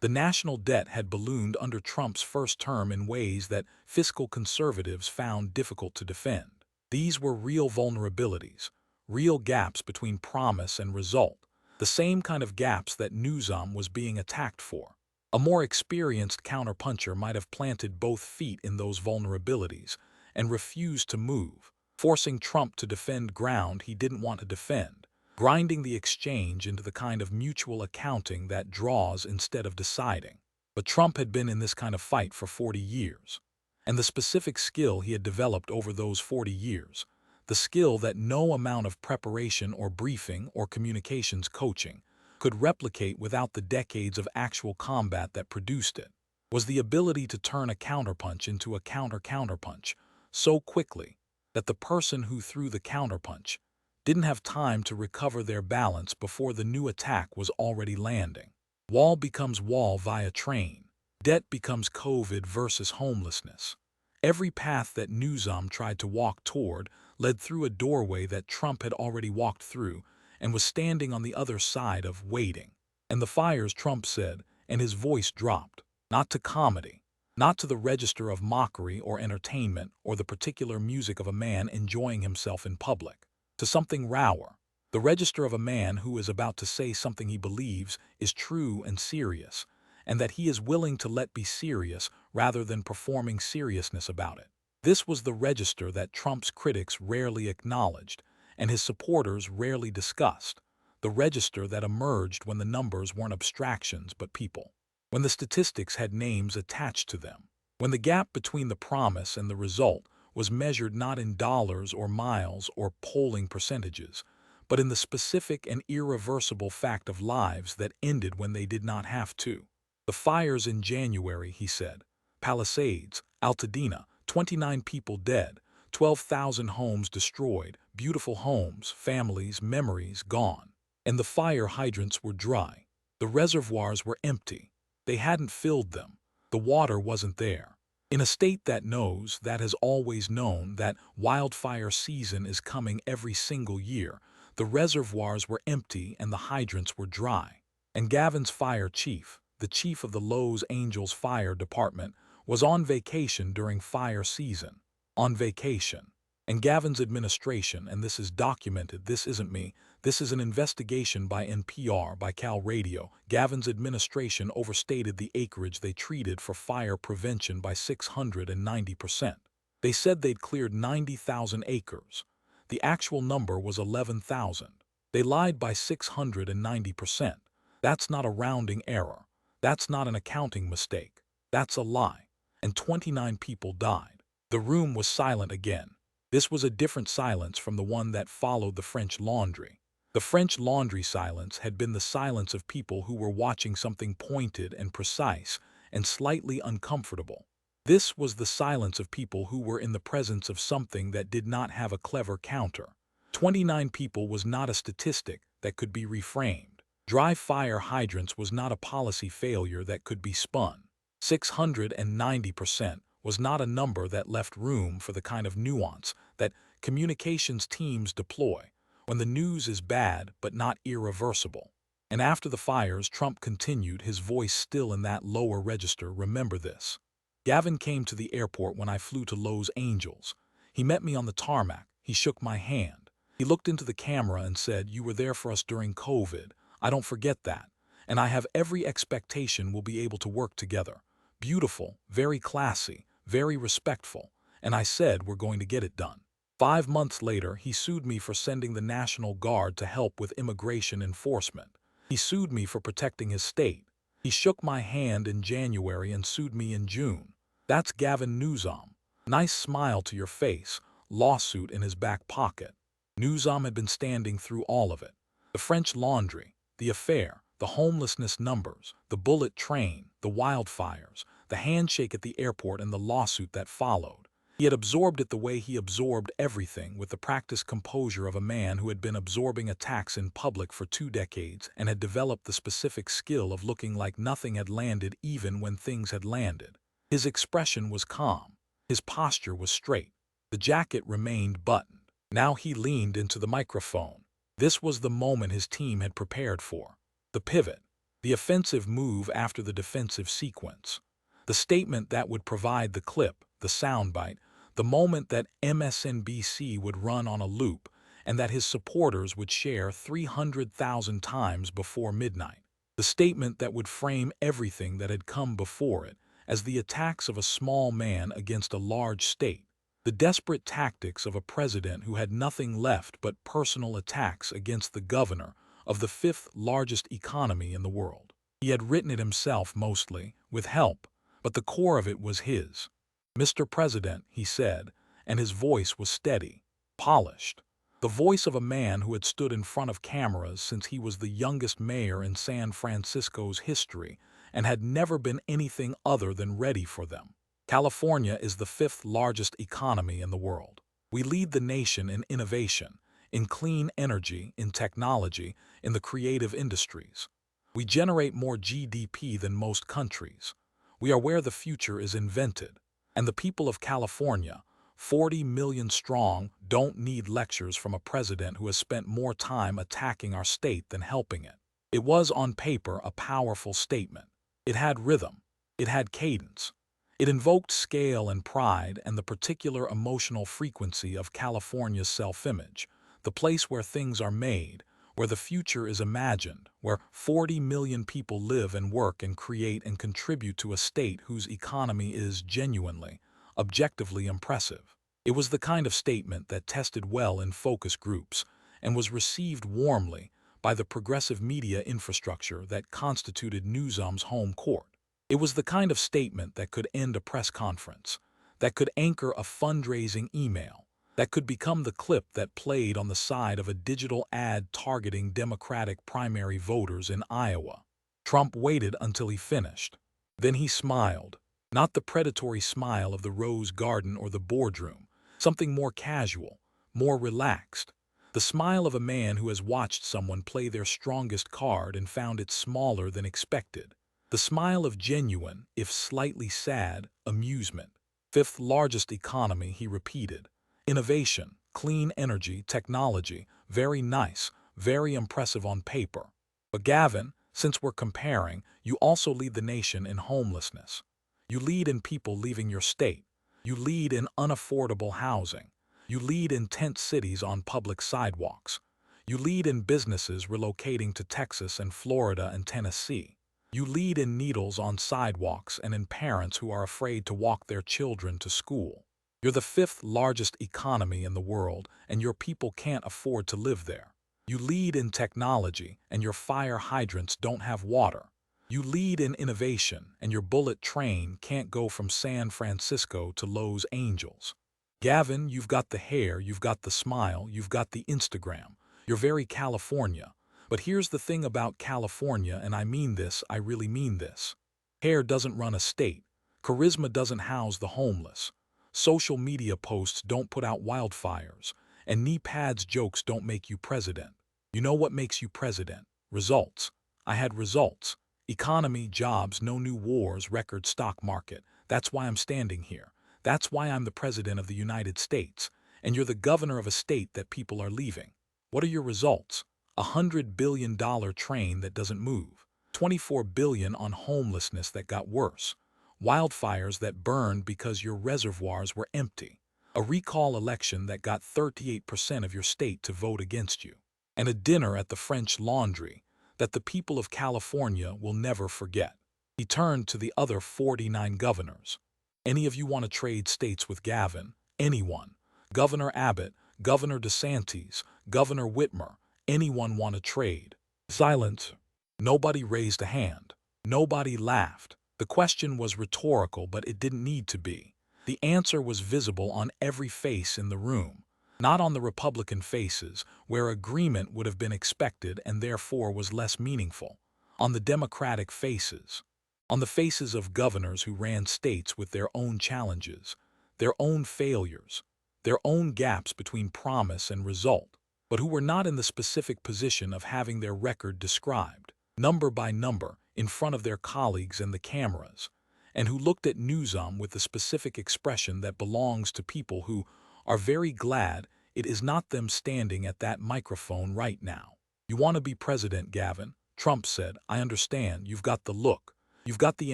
Speaker 1: The national debt had ballooned under Trump's first term in ways that fiscal conservatives found difficult to defend. These were real vulnerabilities, real gaps between promise and result, the same kind of gaps that Newsom was being attacked for. A more experienced counterpuncher might have planted both feet in those vulnerabilities and refused to move, forcing Trump to defend ground he didn't want to defend, grinding the exchange into the kind of mutual accounting that draws instead of deciding. But Trump had been in this kind of fight for 40 years, and the specific skill he had developed over those 40 years, the skill that no amount of preparation or briefing or communications coaching could replicate without the decades of actual combat that produced it, was the ability to turn a counterpunch into a counterpunch so quickly that the person who threw the counterpunch didn't have time to recover their balance before the new attack was already landing. Wall becomes wall via train. Debt becomes COVID versus homelessness. Every path that Newsom tried to walk toward led through a doorway that Trump had already walked through and was standing on the other side of waiting. And the fires, Trump said, and his voice dropped, not to comedy, not to the register of mockery or entertainment or the particular music of a man enjoying himself in public, to something rawer, the register of a man who is about to say something he believes is true and serious, and that he is willing to let be serious rather than performing seriousness about it. This was the register that Trump's critics rarely acknowledged and his supporters rarely discussed, the register that emerged when the numbers weren't abstractions but people, when the statistics had names attached to them, when the gap between the promise and the result was measured not in dollars or miles or polling percentages, but in the specific and irreversible fact of lives that ended when they did not have to. The fires in January, he said, Palisades, Altadena, 29 people dead, 12,000 homes destroyed, beautiful homes, families, memories gone. And the fire hydrants were dry. The reservoirs were empty. They hadn't filled them. The water wasn't there. In a state that knows, that has always known, that wildfire season is coming every single year, the reservoirs were empty and the hydrants were dry. And Gavin's fire chief, the chief of the Los Angeles Fire Department, was on vacation during fire season. On vacation. And Gavin's administration, and this is documented, this isn't me, this is an investigation by NPR, by Cal Radio, Gavin's administration overstated the acreage they treated for fire prevention by 690%. They said they'd cleared 90,000 acres. The actual number was 11,000. They lied by 690%. That's not a rounding error. That's not an accounting mistake. That's a lie. And 29 people died. The room was silent again. This was a different silence from the one that followed the French Laundry. The French Laundry silence had been the silence of people who were watching something pointed and precise and slightly uncomfortable. This was the silence of people who were in the presence of something that did not have a clever counter. 29 people was not a statistic that could be reframed. Dry fire hydrants was not a policy failure that could be spun. 690% was not a number that left room for the kind of nuance that communications teams deploy when the news is bad but not irreversible. And after the fires, Trump continued, his voice still in that lower register, remember this. Gavin came to the airport when I flew to Los Angeles. He met me on the tarmac. He shook my hand. He looked into the camera and said, "You were there for us during COVID. I don't forget that. And I have every expectation we'll be able to work together. Beautiful, very classy, very respectful." And I said, "We're going to get it done." 5 months later, he sued me for sending the National Guard to help with immigration enforcement. He sued me for protecting his state. He shook my hand in January and sued me in June. That's Gavin Newsom. Nice smile to your face, lawsuit in his back pocket. Newsom had been standing through all of it. The French Laundry, the affair, the homelessness numbers, the bullet train, the wildfires, the handshake at the airport and the lawsuit that followed. He had absorbed it the way he absorbed everything, with the practiced composure of a man who had been absorbing attacks in public for 2 decades and had developed the specific skill of looking like nothing had landed even when things had landed. His expression was calm. His posture was straight. The jacket remained buttoned. Now he leaned into the microphone. This was the moment his team had prepared for. The pivot. The offensive move after the defensive sequence. The statement that would provide the clip, the soundbite, the moment that MSNBC would run on a loop, and that his supporters would share 300,000 times before midnight. The statement that would frame everything that had come before it as the attacks of a small man against a large state, the desperate tactics of a president who had nothing left but personal attacks against the governor of the fifth largest economy in the world. He had written it himself mostly, with help, but the core of it was his. "Mr. President," he said, and his voice was steady, polished. The voice of a man who had stood in front of cameras since he was the youngest mayor in San Francisco's history and had never been anything other than ready for them. California is the fifth largest economy in the world. We lead the nation in innovation, in clean energy, in technology, in the creative industries. We generate more GDP than most countries. We are where the future is invented. And the people of California, 40 million strong, don't need lectures from a president who has spent more time attacking our state than helping it. It was on paper a powerful statement. It had rhythm. It had cadence. It invoked scale and pride and the particular emotional frequency of California's self-image, the place where things are made, where the future is imagined, where 40 million people live and work and create and contribute to a state whose economy is genuinely, objectively impressive. It was the kind of statement that tested well in focus groups and was received warmly by the progressive media infrastructure that constituted Newsom's home court. It was the kind of statement that could end a press conference, that could anchor a fundraising email, that could become the clip that played on the side of a digital ad targeting Democratic primary voters in Iowa. Trump waited until he finished. Then he smiled, not the predatory smile of the Rose Garden or the boardroom, something more casual, more relaxed. The smile of a man who has watched someone play their strongest card and found it smaller than expected. The smile of genuine, if slightly sad, amusement. Fifth largest economy, he repeated. Innovation, clean energy, technology, very nice, very impressive on paper. But Gavin, since we're comparing, you also lead the nation in homelessness. You lead in people leaving your state. You lead in unaffordable housing. You lead in tent cities on public sidewalks. You lead in businesses relocating to Texas and Florida and Tennessee. You lead in needles on sidewalks and in parents who are afraid to walk their children to school. You're the fifth largest economy in the world, and your people can't afford to live there. You lead in technology, and your fire hydrants don't have water. You lead in innovation, and your bullet train can't go from San Francisco to Los Angeles. Gavin, you've got the hair, you've got the smile, you've got the Instagram. You're very California. But here's the thing about California, and I mean this, I really mean this. Hair doesn't run a state. Charisma doesn't house the homeless. Social media posts don't put out wildfires. And knee pads jokes don't make you president. You know what makes you president? Results. I had results. Economy, jobs, no new wars, record stock market. That's why I'm standing here. That's why I'm the president of the United States. And you're the governor of a state that people are leaving. What are your results? $100 billion train that doesn't move. $24 billion on homelessness that got worse. Wildfires that burned because your reservoirs were empty. A recall election that got 38% of your state to vote against you. And a dinner at the French Laundry that the people of California will never forget. He turned to the other 49 governors. Any of you want to trade states with Gavin? Anyone? Governor Abbott, Governor DeSantis, Governor Whitmer. Anyone want to trade? Silence. Nobody raised a hand. Nobody laughed. The question was rhetorical, but it didn't need to be. The answer was visible on every face in the room, not on the Republican faces, where agreement would have been expected and therefore was less meaningful, on the Democratic faces, on the faces of governors who ran states with their own challenges, their own failures, their own gaps between promise and result, but who were not in the specific position of having their record described, number by number, in front of their colleagues and the cameras, and who looked at Newsom with the specific expression that belongs to people who are very glad it is not them standing at that microphone right now. You want to be president, Gavin? Trump said, "I understand, you've got the look, you've got the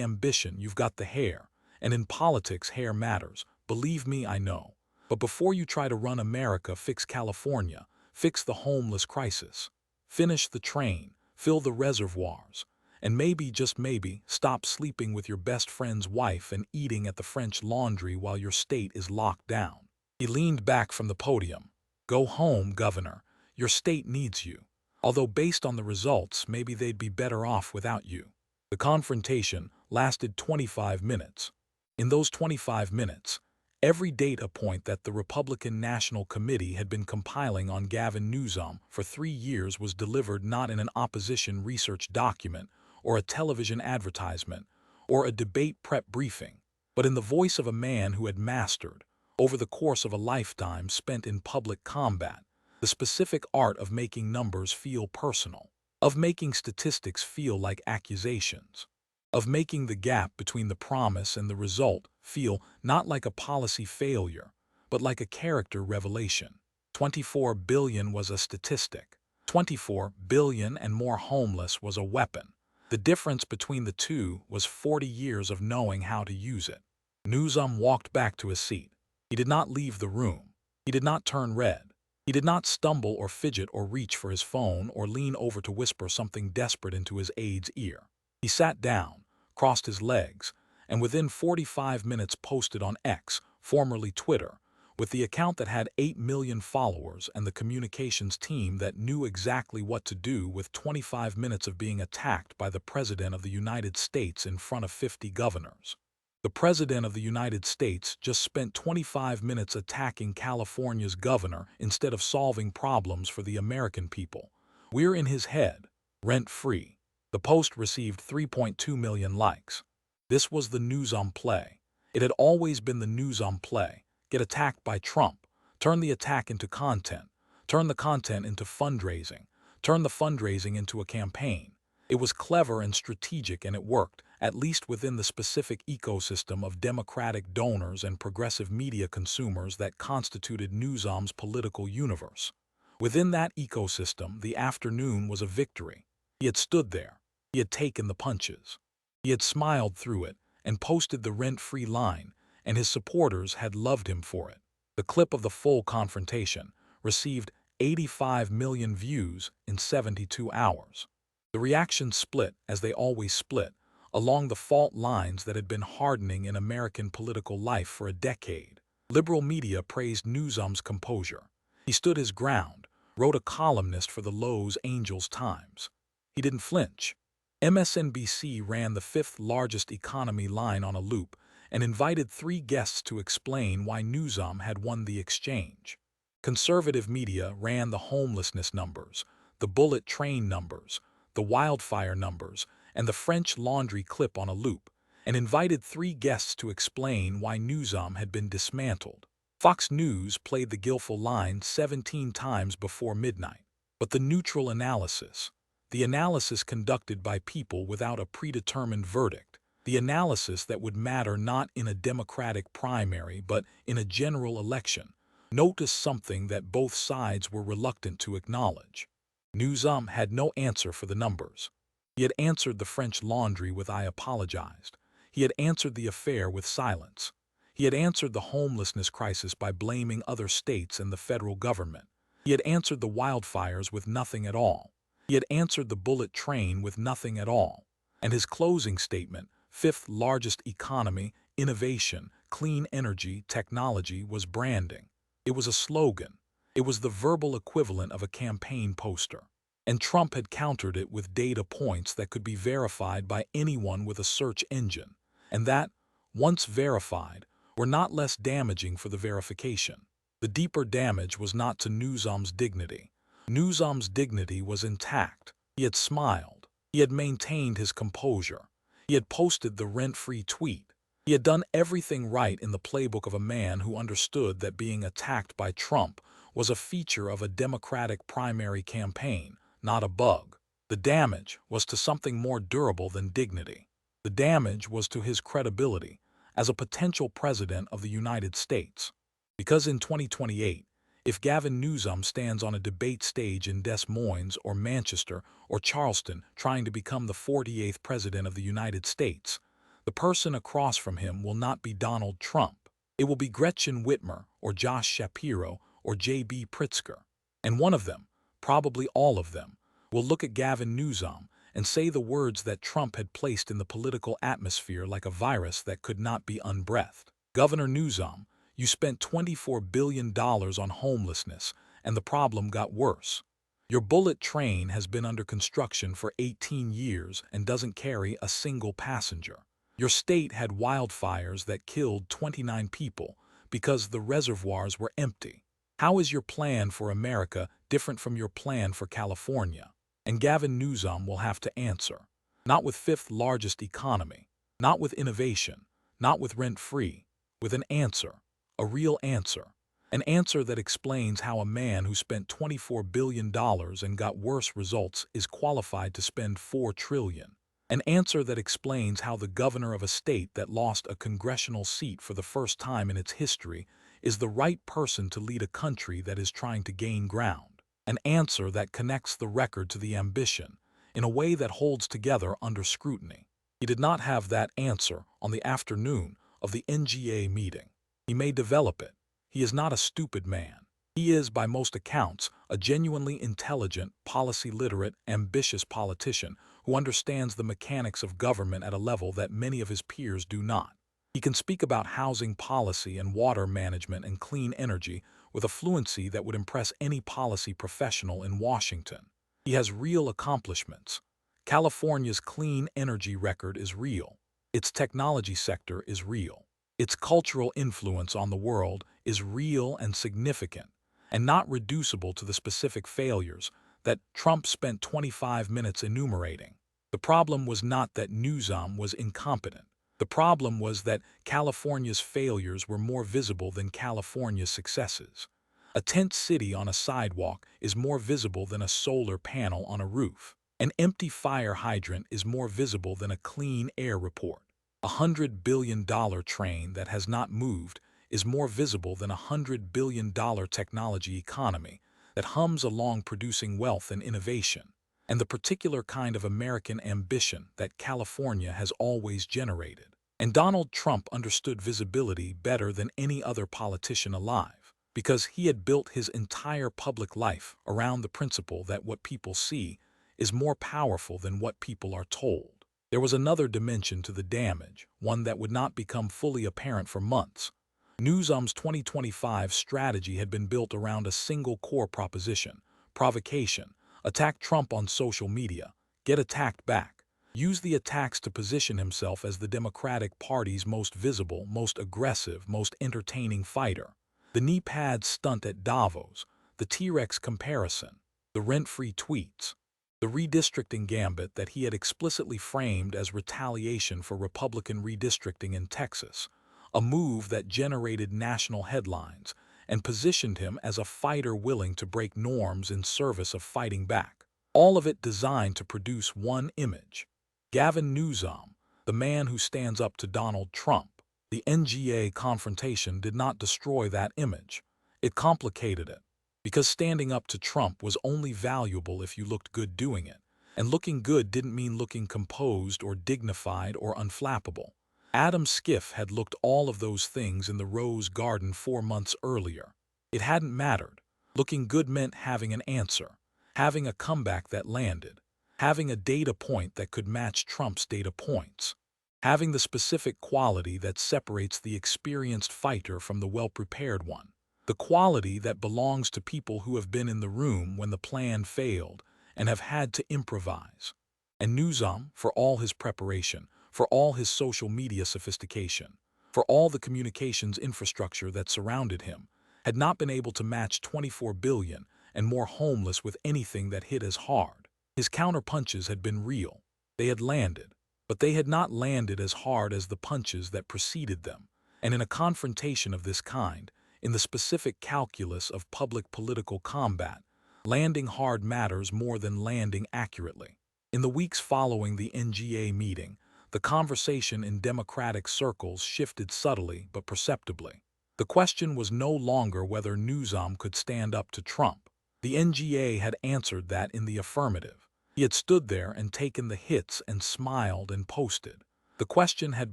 Speaker 1: ambition, you've got the hair. And in politics, hair matters. Believe me, I know. But before you try to run America, fix California, fix the homeless crisis. Finish the train, fill the reservoirs, and maybe, just maybe, stop sleeping with your best friend's wife and eating at the French Laundry while your state is locked down." He leaned back from the podium. "Go home, Governor. Your state needs you. Although based on the results, maybe they'd be better off without you." The confrontation lasted 25 minutes. In those 25 minutes, every data point that the Republican National Committee had been compiling on Gavin Newsom for 3 years was delivered, not in an opposition research document or a television advertisement or a debate prep briefing, but in the voice of a man who had mastered, over the course of a lifetime spent in public combat, the specific art of making numbers feel personal, of making statistics feel like accusations, of making the gap between the promise and the result feel not like a policy failure, but like a character revelation. 24 billion was a statistic. 24 billion and more homeless was a weapon. The difference between the two was 40 years of knowing how to use it. Newsom walked back to his seat. He did not leave the room. He did not turn red. He did not stumble or fidget or reach for his phone or lean over to whisper something desperate into his aide's ear. He sat down, crossed his legs, and within 45 minutes posted on X, formerly Twitter, with the account that had 8 million followers and the communications team that knew exactly what to do with 25 minutes of being attacked by the President of the United States in front of 50 governors. The President of the United States just spent 25 minutes attacking California's governor instead of solving problems for the American people. We're in his head, rent-free. The post received 3.2 million likes. This was the Newsom play. It had always been the Newsom play. Get attacked by Trump, turn the attack into content, turn the content into fundraising, turn the fundraising into a campaign. It was clever and strategic, and it worked, at least within the specific ecosystem of Democratic donors and progressive media consumers that constituted Newsom's political universe. Within that ecosystem, the afternoon was a victory. He had stood there. He had taken the punches. He had smiled through it and posted the rent-free line, and his supporters had loved him for it. The clip of the full confrontation received 85 million views in 72 hours. The reactions split, as they always split, along the fault lines that had been hardening in American political life for a decade. Liberal media praised Newsom's composure. He stood his ground, wrote a columnist for the Los Angeles Times. He didn't flinch. MSNBC ran the fifth largest economy line on a loop and invited 3 guests to explain why Newsom had won the exchange. Conservative media ran the homelessness numbers, the bullet train numbers, the wildfire numbers, and the French Laundry clip on a loop, and invited 3 guests to explain why Newsom had been dismantled. Fox News played the Guilful line 17 times before midnight. But the neutral analysis, the analysis conducted by people without a predetermined verdict, the analysis that would matter not in a Democratic primary but in a general election, noticed something that both sides were reluctant to acknowledge. Newsom had no answer for the numbers. He had answered the French Laundry with "I apologized." He had answered the affair with silence. He had answered the homelessness crisis by blaming other states and the federal government. He had answered the wildfires with nothing at all. He had answered the bullet train with nothing at all. And his closing statement, fifth largest economy, innovation, clean energy, technology, was branding. It was a slogan. It was the verbal equivalent of a campaign poster. And Trump had countered it with data points that could be verified by anyone with a search engine, and that, once verified, were not less damaging for the verification. The deeper damage was not to Newsom's dignity. Newsom's dignity was intact. He had smiled. He had maintained his composure. He had posted the rent-free tweet. He had done everything right in the playbook of a man who understood that being attacked by Trump was a feature of a Democratic primary campaign, not a bug. The damage was to something more durable than dignity. The damage was to his credibility as a potential president of the United States. Because in 2028, If Gavin Newsom stands on a debate stage in Des Moines or Manchester or Charleston trying to become the 48th President of the United States, the person across from him will not be Donald Trump. It will be Gretchen Whitmer or Josh Shapiro or J.B. Pritzker. And one of them, probably all of them, will look at Gavin Newsom and say the words that Trump had placed in the political atmosphere like a virus that could not be unbreathed. Governor Newsom, you spent $24 billion on homelessness, and the problem got worse. Your bullet train has been under construction for 18 years and doesn't carry a single passenger. Your state had wildfires that killed 29 people because the reservoirs were empty. How is your plan for America different from your plan for California? And Gavin Newsom will have to answer. Not with fifth largest economy, not with innovation, not with rent-free, with an answer, a real answer. An answer that explains how a man who spent $24 billion and got worse results is qualified to spend $4 trillion. An answer that explains how the governor of a state that lost a congressional seat for the first time in its history is the right person to lead a country that is trying to gain ground. An answer that connects the record to the ambition in a way that holds together under scrutiny. He did not have that answer on the afternoon of the NGA meeting. He may develop it. He is not a stupid man. He is, by most accounts, a genuinely intelligent, policy-literate, ambitious politician who understands the mechanics of government at a level that many of his peers do not. He can speak about housing policy and water management and clean energy with a fluency that would impress any policy professional in Washington. He has real accomplishments. California's clean energy record is real. Its technology sector is real. Its cultural influence on the world is real and significant, and not reducible to the specific failures that Trump spent 25 minutes enumerating. The problem was not that Newsom was incompetent. The problem was that California's failures were more visible than California's successes. A tent city on a sidewalk is more visible than a solar panel on a roof. An empty fire hydrant is more visible than a clean air report. $100 billion train that has not moved is more visible than $100 billion technology economy that hums along producing wealth and innovation, and the particular kind of American ambition that California has always generated. And Donald Trump understood visibility better than any other politician alive, because he had built his entire public life around the principle that what people see is more powerful than what people are told. There was another dimension to the damage, one that would not become fully apparent for months. Newsom's 2025 strategy had been built around a single core proposition: provocation. Attack Trump on social media. Get attacked back. Use the attacks to position himself as the Democratic Party's most visible, most aggressive, most entertaining fighter. The knee pad stunt at Davos, the T-Rex comparison, the rent-free tweets, the redistricting gambit that he had explicitly framed as retaliation for Republican redistricting in Texas, a move that generated national headlines and positioned him as a fighter willing to break norms in service of fighting back. All of it designed to produce one image: Gavin Newsom, the man who stands up to Donald Trump. The NGA confrontation did not destroy that image. It complicated it, because standing up to Trump was only valuable if you looked good doing it. And looking good didn't mean looking composed or dignified or unflappable. Adam Schiff had looked all of those things in the Rose Garden 4 months earlier. It hadn't mattered. Looking good meant having an answer, having a comeback that landed, having a data point that could match Trump's data points, having the specific quality that separates the experienced fighter from the well-prepared one, the quality that belongs to people who have been in the room when the plan failed and have had to improvise. And Newsom, for all his preparation, for all his social media sophistication, for all the communications infrastructure that surrounded him, had not been able to match 24 billion and more homeless with anything that hit as hard. His counterpunches had been real. They had landed, but they had not landed as hard as the punches that preceded them. And in a confrontation of this kind, in the specific calculus of public political combat, landing hard matters more than landing accurately. In the weeks following the NGA meeting, the conversation in Democratic circles shifted subtly but perceptibly. The question was no longer whether Newsom could stand up to Trump. The NGA had answered that in the affirmative. He had stood there and taken the hits and smiled and posted. The question had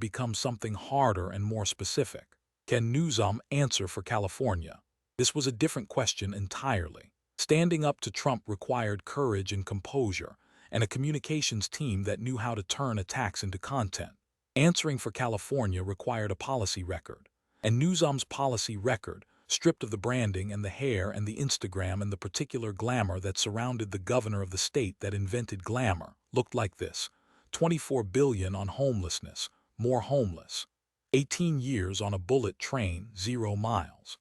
Speaker 1: become something harder and more specific. Can Newsom answer for California? This was a different question entirely. Standing up to Trump required courage and composure, and a communications team that knew how to turn attacks into content. Answering for California required a policy record. And Newsom's policy record, stripped of the branding and the hair and the Instagram and the particular glamour that surrounded the governor of the state that invented glamour, looked like this: $24 billion on homelessness, more homeless. 18 years on a bullet train, 0 miles.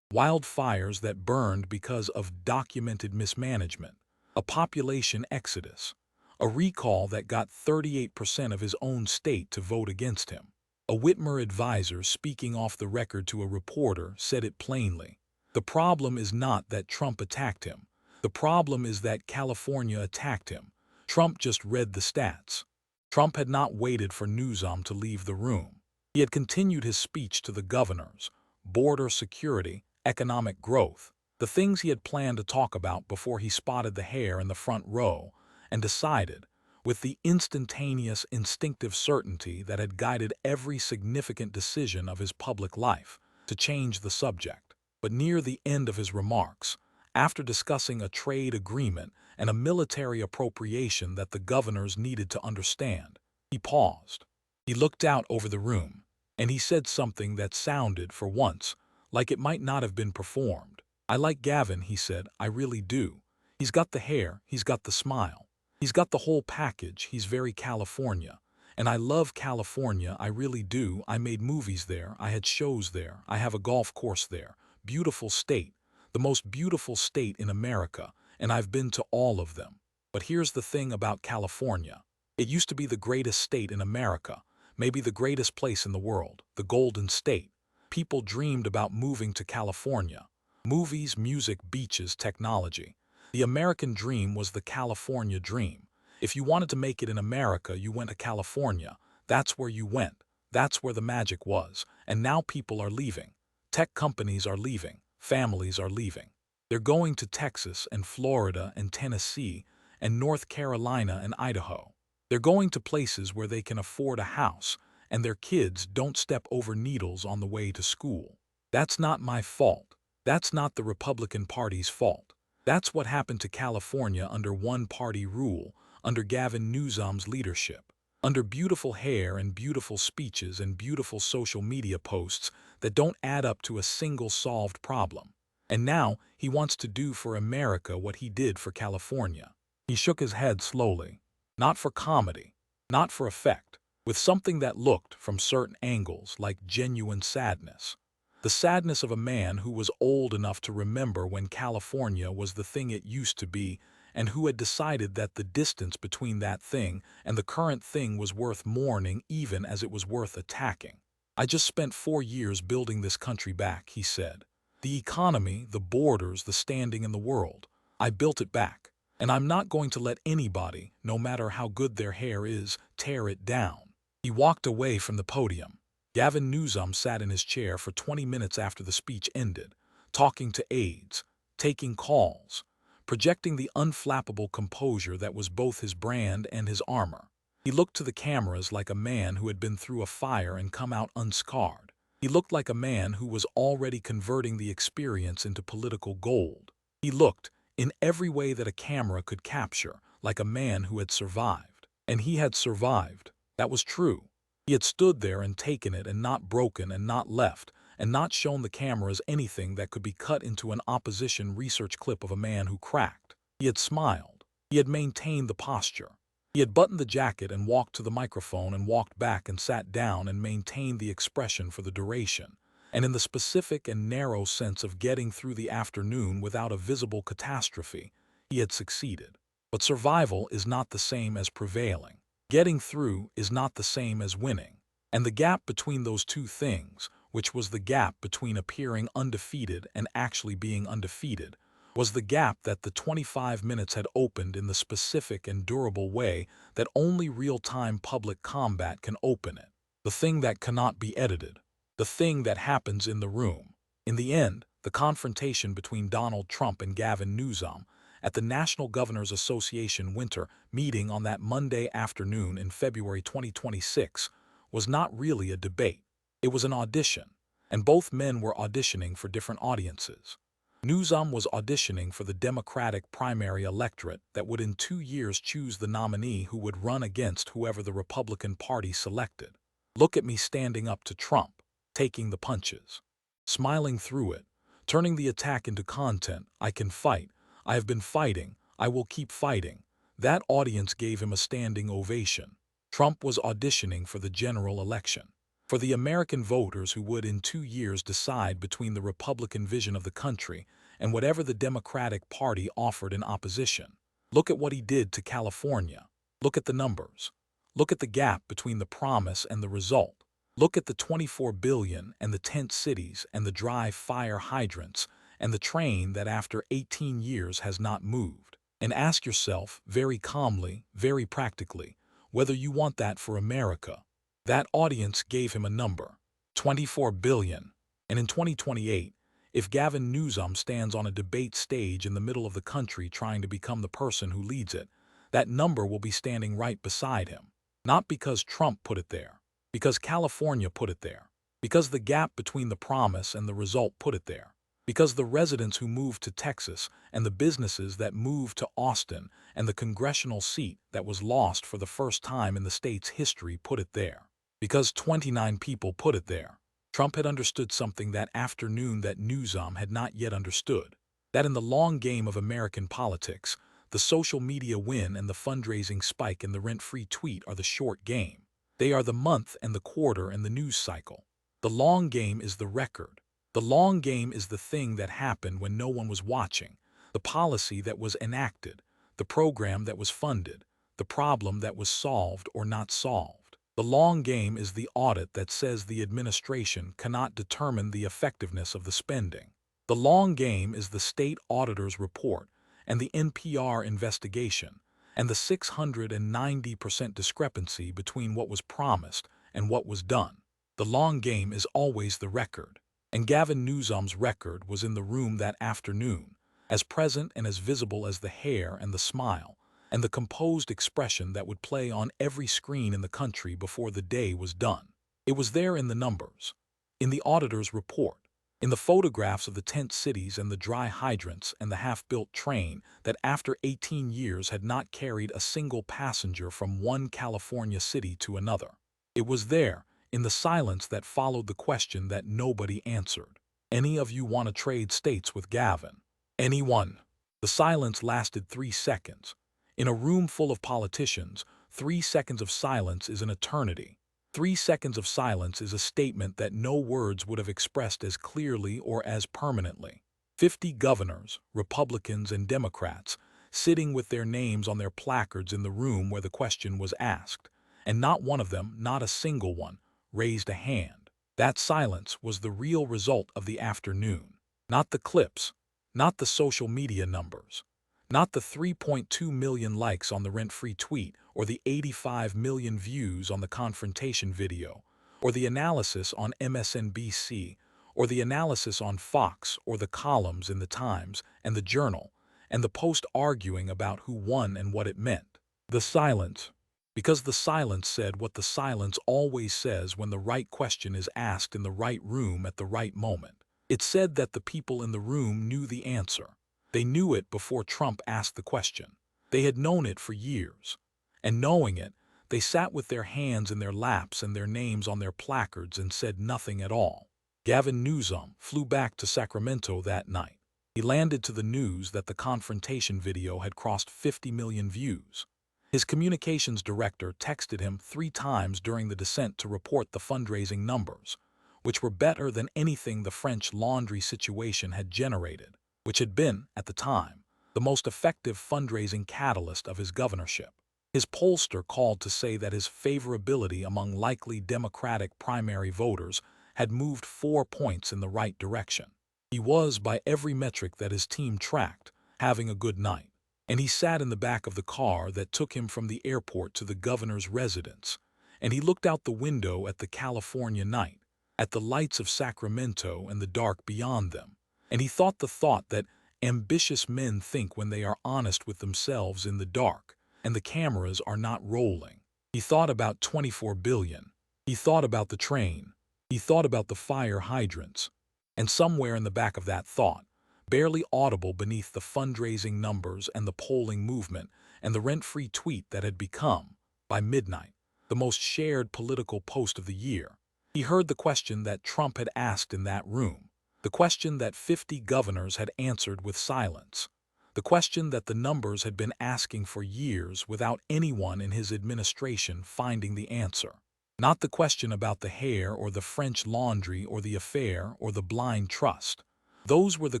Speaker 1: Wildfires that burned because of documented mismanagement. A population exodus. A recall that got 38% of his own state to vote against him. A Whitmer advisor speaking off the record to a reporter said it plainly. The problem is not that Trump attacked him. The problem is that California attacked him. Trump just read the stats. Trump had not waited for Newsom to leave the room. He had continued his speech to the governors: border security, economic growth, the things he had planned to talk about before he spotted the hair in the front row, and decided, with the instantaneous, instinctive certainty that had guided every significant decision of his public life, to change the subject. But near the end of his remarks, after discussing a trade agreement and a military appropriation that the governors needed to understand, he paused. He looked out over the room, and he said something that sounded, for once, like it might not have been performed. "I like Gavin," he said, "I really do. He's got the hair, he's got the smile. He's got the whole package. He's very California. And I love California, I really do. I made movies there, I had shows there, I have a golf course there. Beautiful state, the most beautiful state in America, and I've been to all of them. But here's the thing about California. It used to be the greatest state in America, maybe the greatest place in the world, the Golden State. People dreamed about moving to California. Movies, music, beaches, technology. The American dream was the California dream. If you wanted to make it in America, you went to California. That's where you went. That's where the magic was. And now people are leaving. Tech companies are leaving. Families are leaving. They're going to Texas and Florida and Tennessee and North Carolina and Idaho. They're going to places where they can afford a house and their kids don't step over needles on the way to school. That's not my fault. That's not the Republican Party's fault. That's what happened to California under one-party rule, under Gavin Newsom's leadership, under beautiful hair and beautiful speeches and beautiful social media posts that don't add up to a single solved problem. And now he wants to do for America what he did for California. He shook his head slowly, not for comedy, not for effect, with something that looked, from certain angles, like genuine sadness. The sadness of a man who was old enough to remember when California was the thing it used to be, and who had decided that the distance between that thing and the current thing was worth mourning even as it was worth attacking. "I just spent 4 years building this country back," he said. "The economy, the borders, the standing in the world. I built it back. And I'm not going to let anybody, no matter how good their hair is, tear it down." He walked away from the podium. Gavin Newsom sat in his chair for 20 minutes after the speech ended, talking to aides, taking calls, projecting the unflappable composure that was both his brand and his armor. He looked to the cameras like a man who had been through a fire and come out unscarred. He looked like a man who was already converting the experience into political gold. He looked, in every way that a camera could capture, like a man who had survived. And he had survived. That was true. He had stood there and taken it and not broken and not left, and not shown the cameras anything that could be cut into an opposition research clip of a man who cracked. He had smiled. He had maintained the posture. He had buttoned the jacket and walked to the microphone and walked back and sat down and maintained the expression for the duration. And in the specific and narrow sense of getting through the afternoon without a visible catastrophe, he had succeeded. But survival is not the same as prevailing. Getting through is not the same as winning. And the gap between those two things, which was the gap between appearing undefeated and actually being undefeated, was the gap that the 25 minutes had opened in the specific and durable way that only real-time public combat can open it. The thing that cannot be edited. The thing that happens in the room. In the end, the confrontation between Donald Trump and Gavin Newsom at the National Governors Association winter meeting on that Monday afternoon in February 2026 was not really a debate. It was an audition, and both men were auditioning for different audiences. Newsom was auditioning for the Democratic primary electorate that would in 2 years choose the nominee who would run against whoever the Republican Party selected. Look at me standing up to Trump, taking the punches, smiling through it, turning the attack into content. I can fight. I have been fighting. I will keep fighting. That audience gave him a standing ovation. Trump was auditioning for the general election, for the American voters who would in 2 years decide between the Republican vision of the country and whatever the Democratic Party offered in opposition. Look at what he did to California. Look at the numbers. Look at the gap between the promise and the result. Look at the 24 billion and the tent cities and the dry fire hydrants and the train that after 18 years has not moved. And ask yourself very calmly, very practically, whether you want that for America. That audience gave him a number, 24 billion. And in 2028, if Gavin Newsom stands on a debate stage in the middle of the country trying to become the person who leads it, that number will be standing right beside him. Not because Trump put it there, because California put it there, because the gap between the promise and the result put it there, because the residents who moved to Texas and the businesses that moved to Austin and the congressional seat that was lost for the first time in the state's history put it there, because 29 people put it there. Trump had understood something that afternoon that Newsom had not yet understood, that in the long game of American politics, the social media win and the fundraising spike and the rent-free tweet are the short game. They are the month and the quarter and the news cycle. The long game is the record. The long game is the thing that happened when no one was watching, the policy that was enacted, the program that was funded, the problem that was solved or not solved. The long game is the audit that says the administration cannot determine the effectiveness of the spending. The long game is the state auditor's report and the NPR investigation and the 690% discrepancy between what was promised and what was done. The long game is always the record. And Gavin Newsom's record was in the room that afternoon, as present and as visible as the hair and the smile, and the composed expression that would play on every screen in the country before the day was done. It was there in the numbers, in the auditor's report, in the photographs of the tent cities and the dry hydrants and the half-built train that after 18 years had not carried a single passenger from one California city to another. It was there, in the silence that followed the question that nobody answered. Any of you want to trade states with Gavin? Anyone? The silence lasted 3 seconds. In a room full of politicians, 3 seconds of silence is an eternity. 3 seconds of silence is a statement that no words would have expressed as clearly or as permanently. 50 governors, Republicans and Democrats, sitting with their names on their placards in the room where the question was asked, and not one of them, not a single one, raised a hand. That silence was the real result of the afternoon. Not the clips, not the social media numbers, not the 3.2 million likes on the rent-free tweet or the 85 million views on the confrontation video, or the analysis on MSNBC, or the analysis on Fox, or the columns in the Times and the Journal, and the post arguing about who won and what it meant. The silence. Because the silence said what the silence always says when the right question is asked in the right room at the right moment. It said that the people in the room knew the answer. They knew it before Trump asked the question. They had known it for years. And knowing it, they sat with their hands in their laps and their names on their placards and said nothing at all. Gavin Newsom flew back to Sacramento that night. He landed to the news that the confrontation video had crossed 50 million views. His communications director texted him 3 times during the descent to report the fundraising numbers, which were better than anything the French Laundry situation had generated, which had been, at the time, the most effective fundraising catalyst of his governorship. His pollster called to say that his favorability among likely Democratic primary voters had moved 4 points in the right direction. He was, by every metric that his team tracked, having a good night. And he sat in the back of the car that took him from the airport to the governor's residence, and he looked out the window at the California night, at the lights of Sacramento and the dark beyond them. And he thought the thought that ambitious men think when they are honest with themselves in the dark, and the cameras are not rolling. He thought about 24 billion. He thought about the train. He thought about the fire hydrants. And somewhere in the back of that thought, barely audible beneath the fundraising numbers and the polling movement and the rent-free tweet that had become, by midnight, the most shared political post of the year, he heard the question that Trump had asked in that room, the question that 50 governors had answered with silence, the question that the numbers had been asking for years without anyone in his administration finding the answer. Not the question about the hair or the French laundry or the affair or the blind trust. Those were the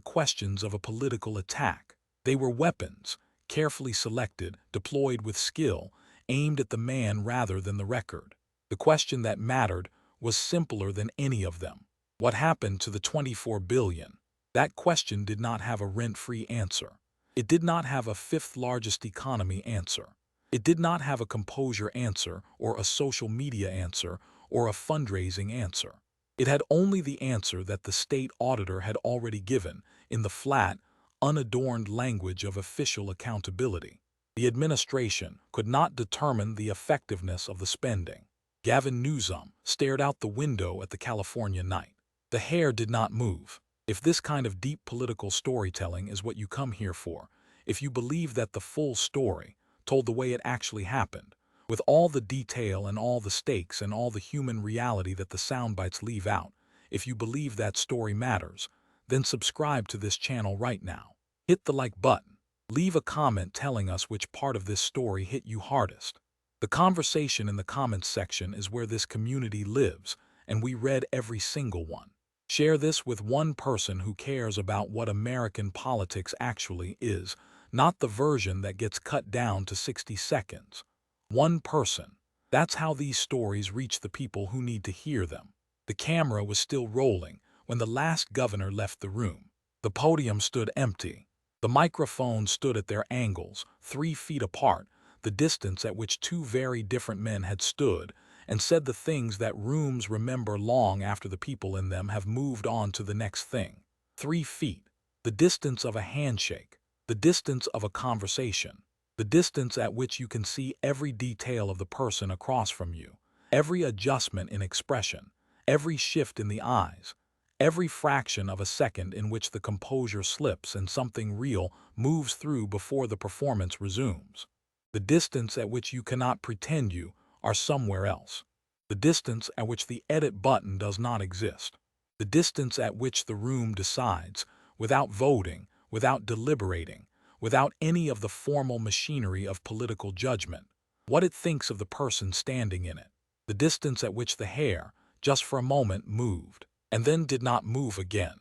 Speaker 1: questions of a political attack. They were weapons, carefully selected, deployed with skill, aimed at the man rather than the record. The question that mattered was simpler than any of them. What happened to the 24 billion? That question did not have a rent-free answer. It did not have a fifth largest economy answer. It did not have a composure answer or a social media answer or a fundraising answer. It had only the answer that the state auditor had already given in the flat, unadorned language of official accountability. The administration could not determine the effectiveness of the spending. Gavin Newsom stared out the window at the California night. The hair did not move. If this kind of deep political storytelling is what you come here for, if you believe that the full story, told the way it actually happened, with all the detail and all the stakes and all the human reality that the sound bites leave out, if you believe that story matters, then subscribe to this channel right now. Hit the like button. Leave a comment telling us which part of this story hit you hardest. The conversation in the comments section is where this community lives, and we read every single one. Share this with one person who cares about what American politics actually is, not the version that gets cut down to 60 seconds. One person. That's how these stories reach the people who need to hear them. The camera was still rolling when the last governor left the room. The podium stood empty. The microphones stood at their angles, 3 feet apart, the distance at which two very different men had stood, and said the things that rooms remember long after the people in them have moved on to the next thing. 3 feet. The distance of a handshake. The distance of a conversation. The distance at which you can see every detail of the person across from you, every adjustment in expression, every shift in the eyes, every fraction of a second in which the composure slips and something real moves through before the performance resumes. The distance at which you cannot pretend you are somewhere else. The distance at which the edit button does not exist. The distance at which the room decides, without voting, without deliberating, without any of the formal machinery of political judgment, what it thinks of the person standing in it. The distance at which the hair, just for a moment, moved, and then did not move again.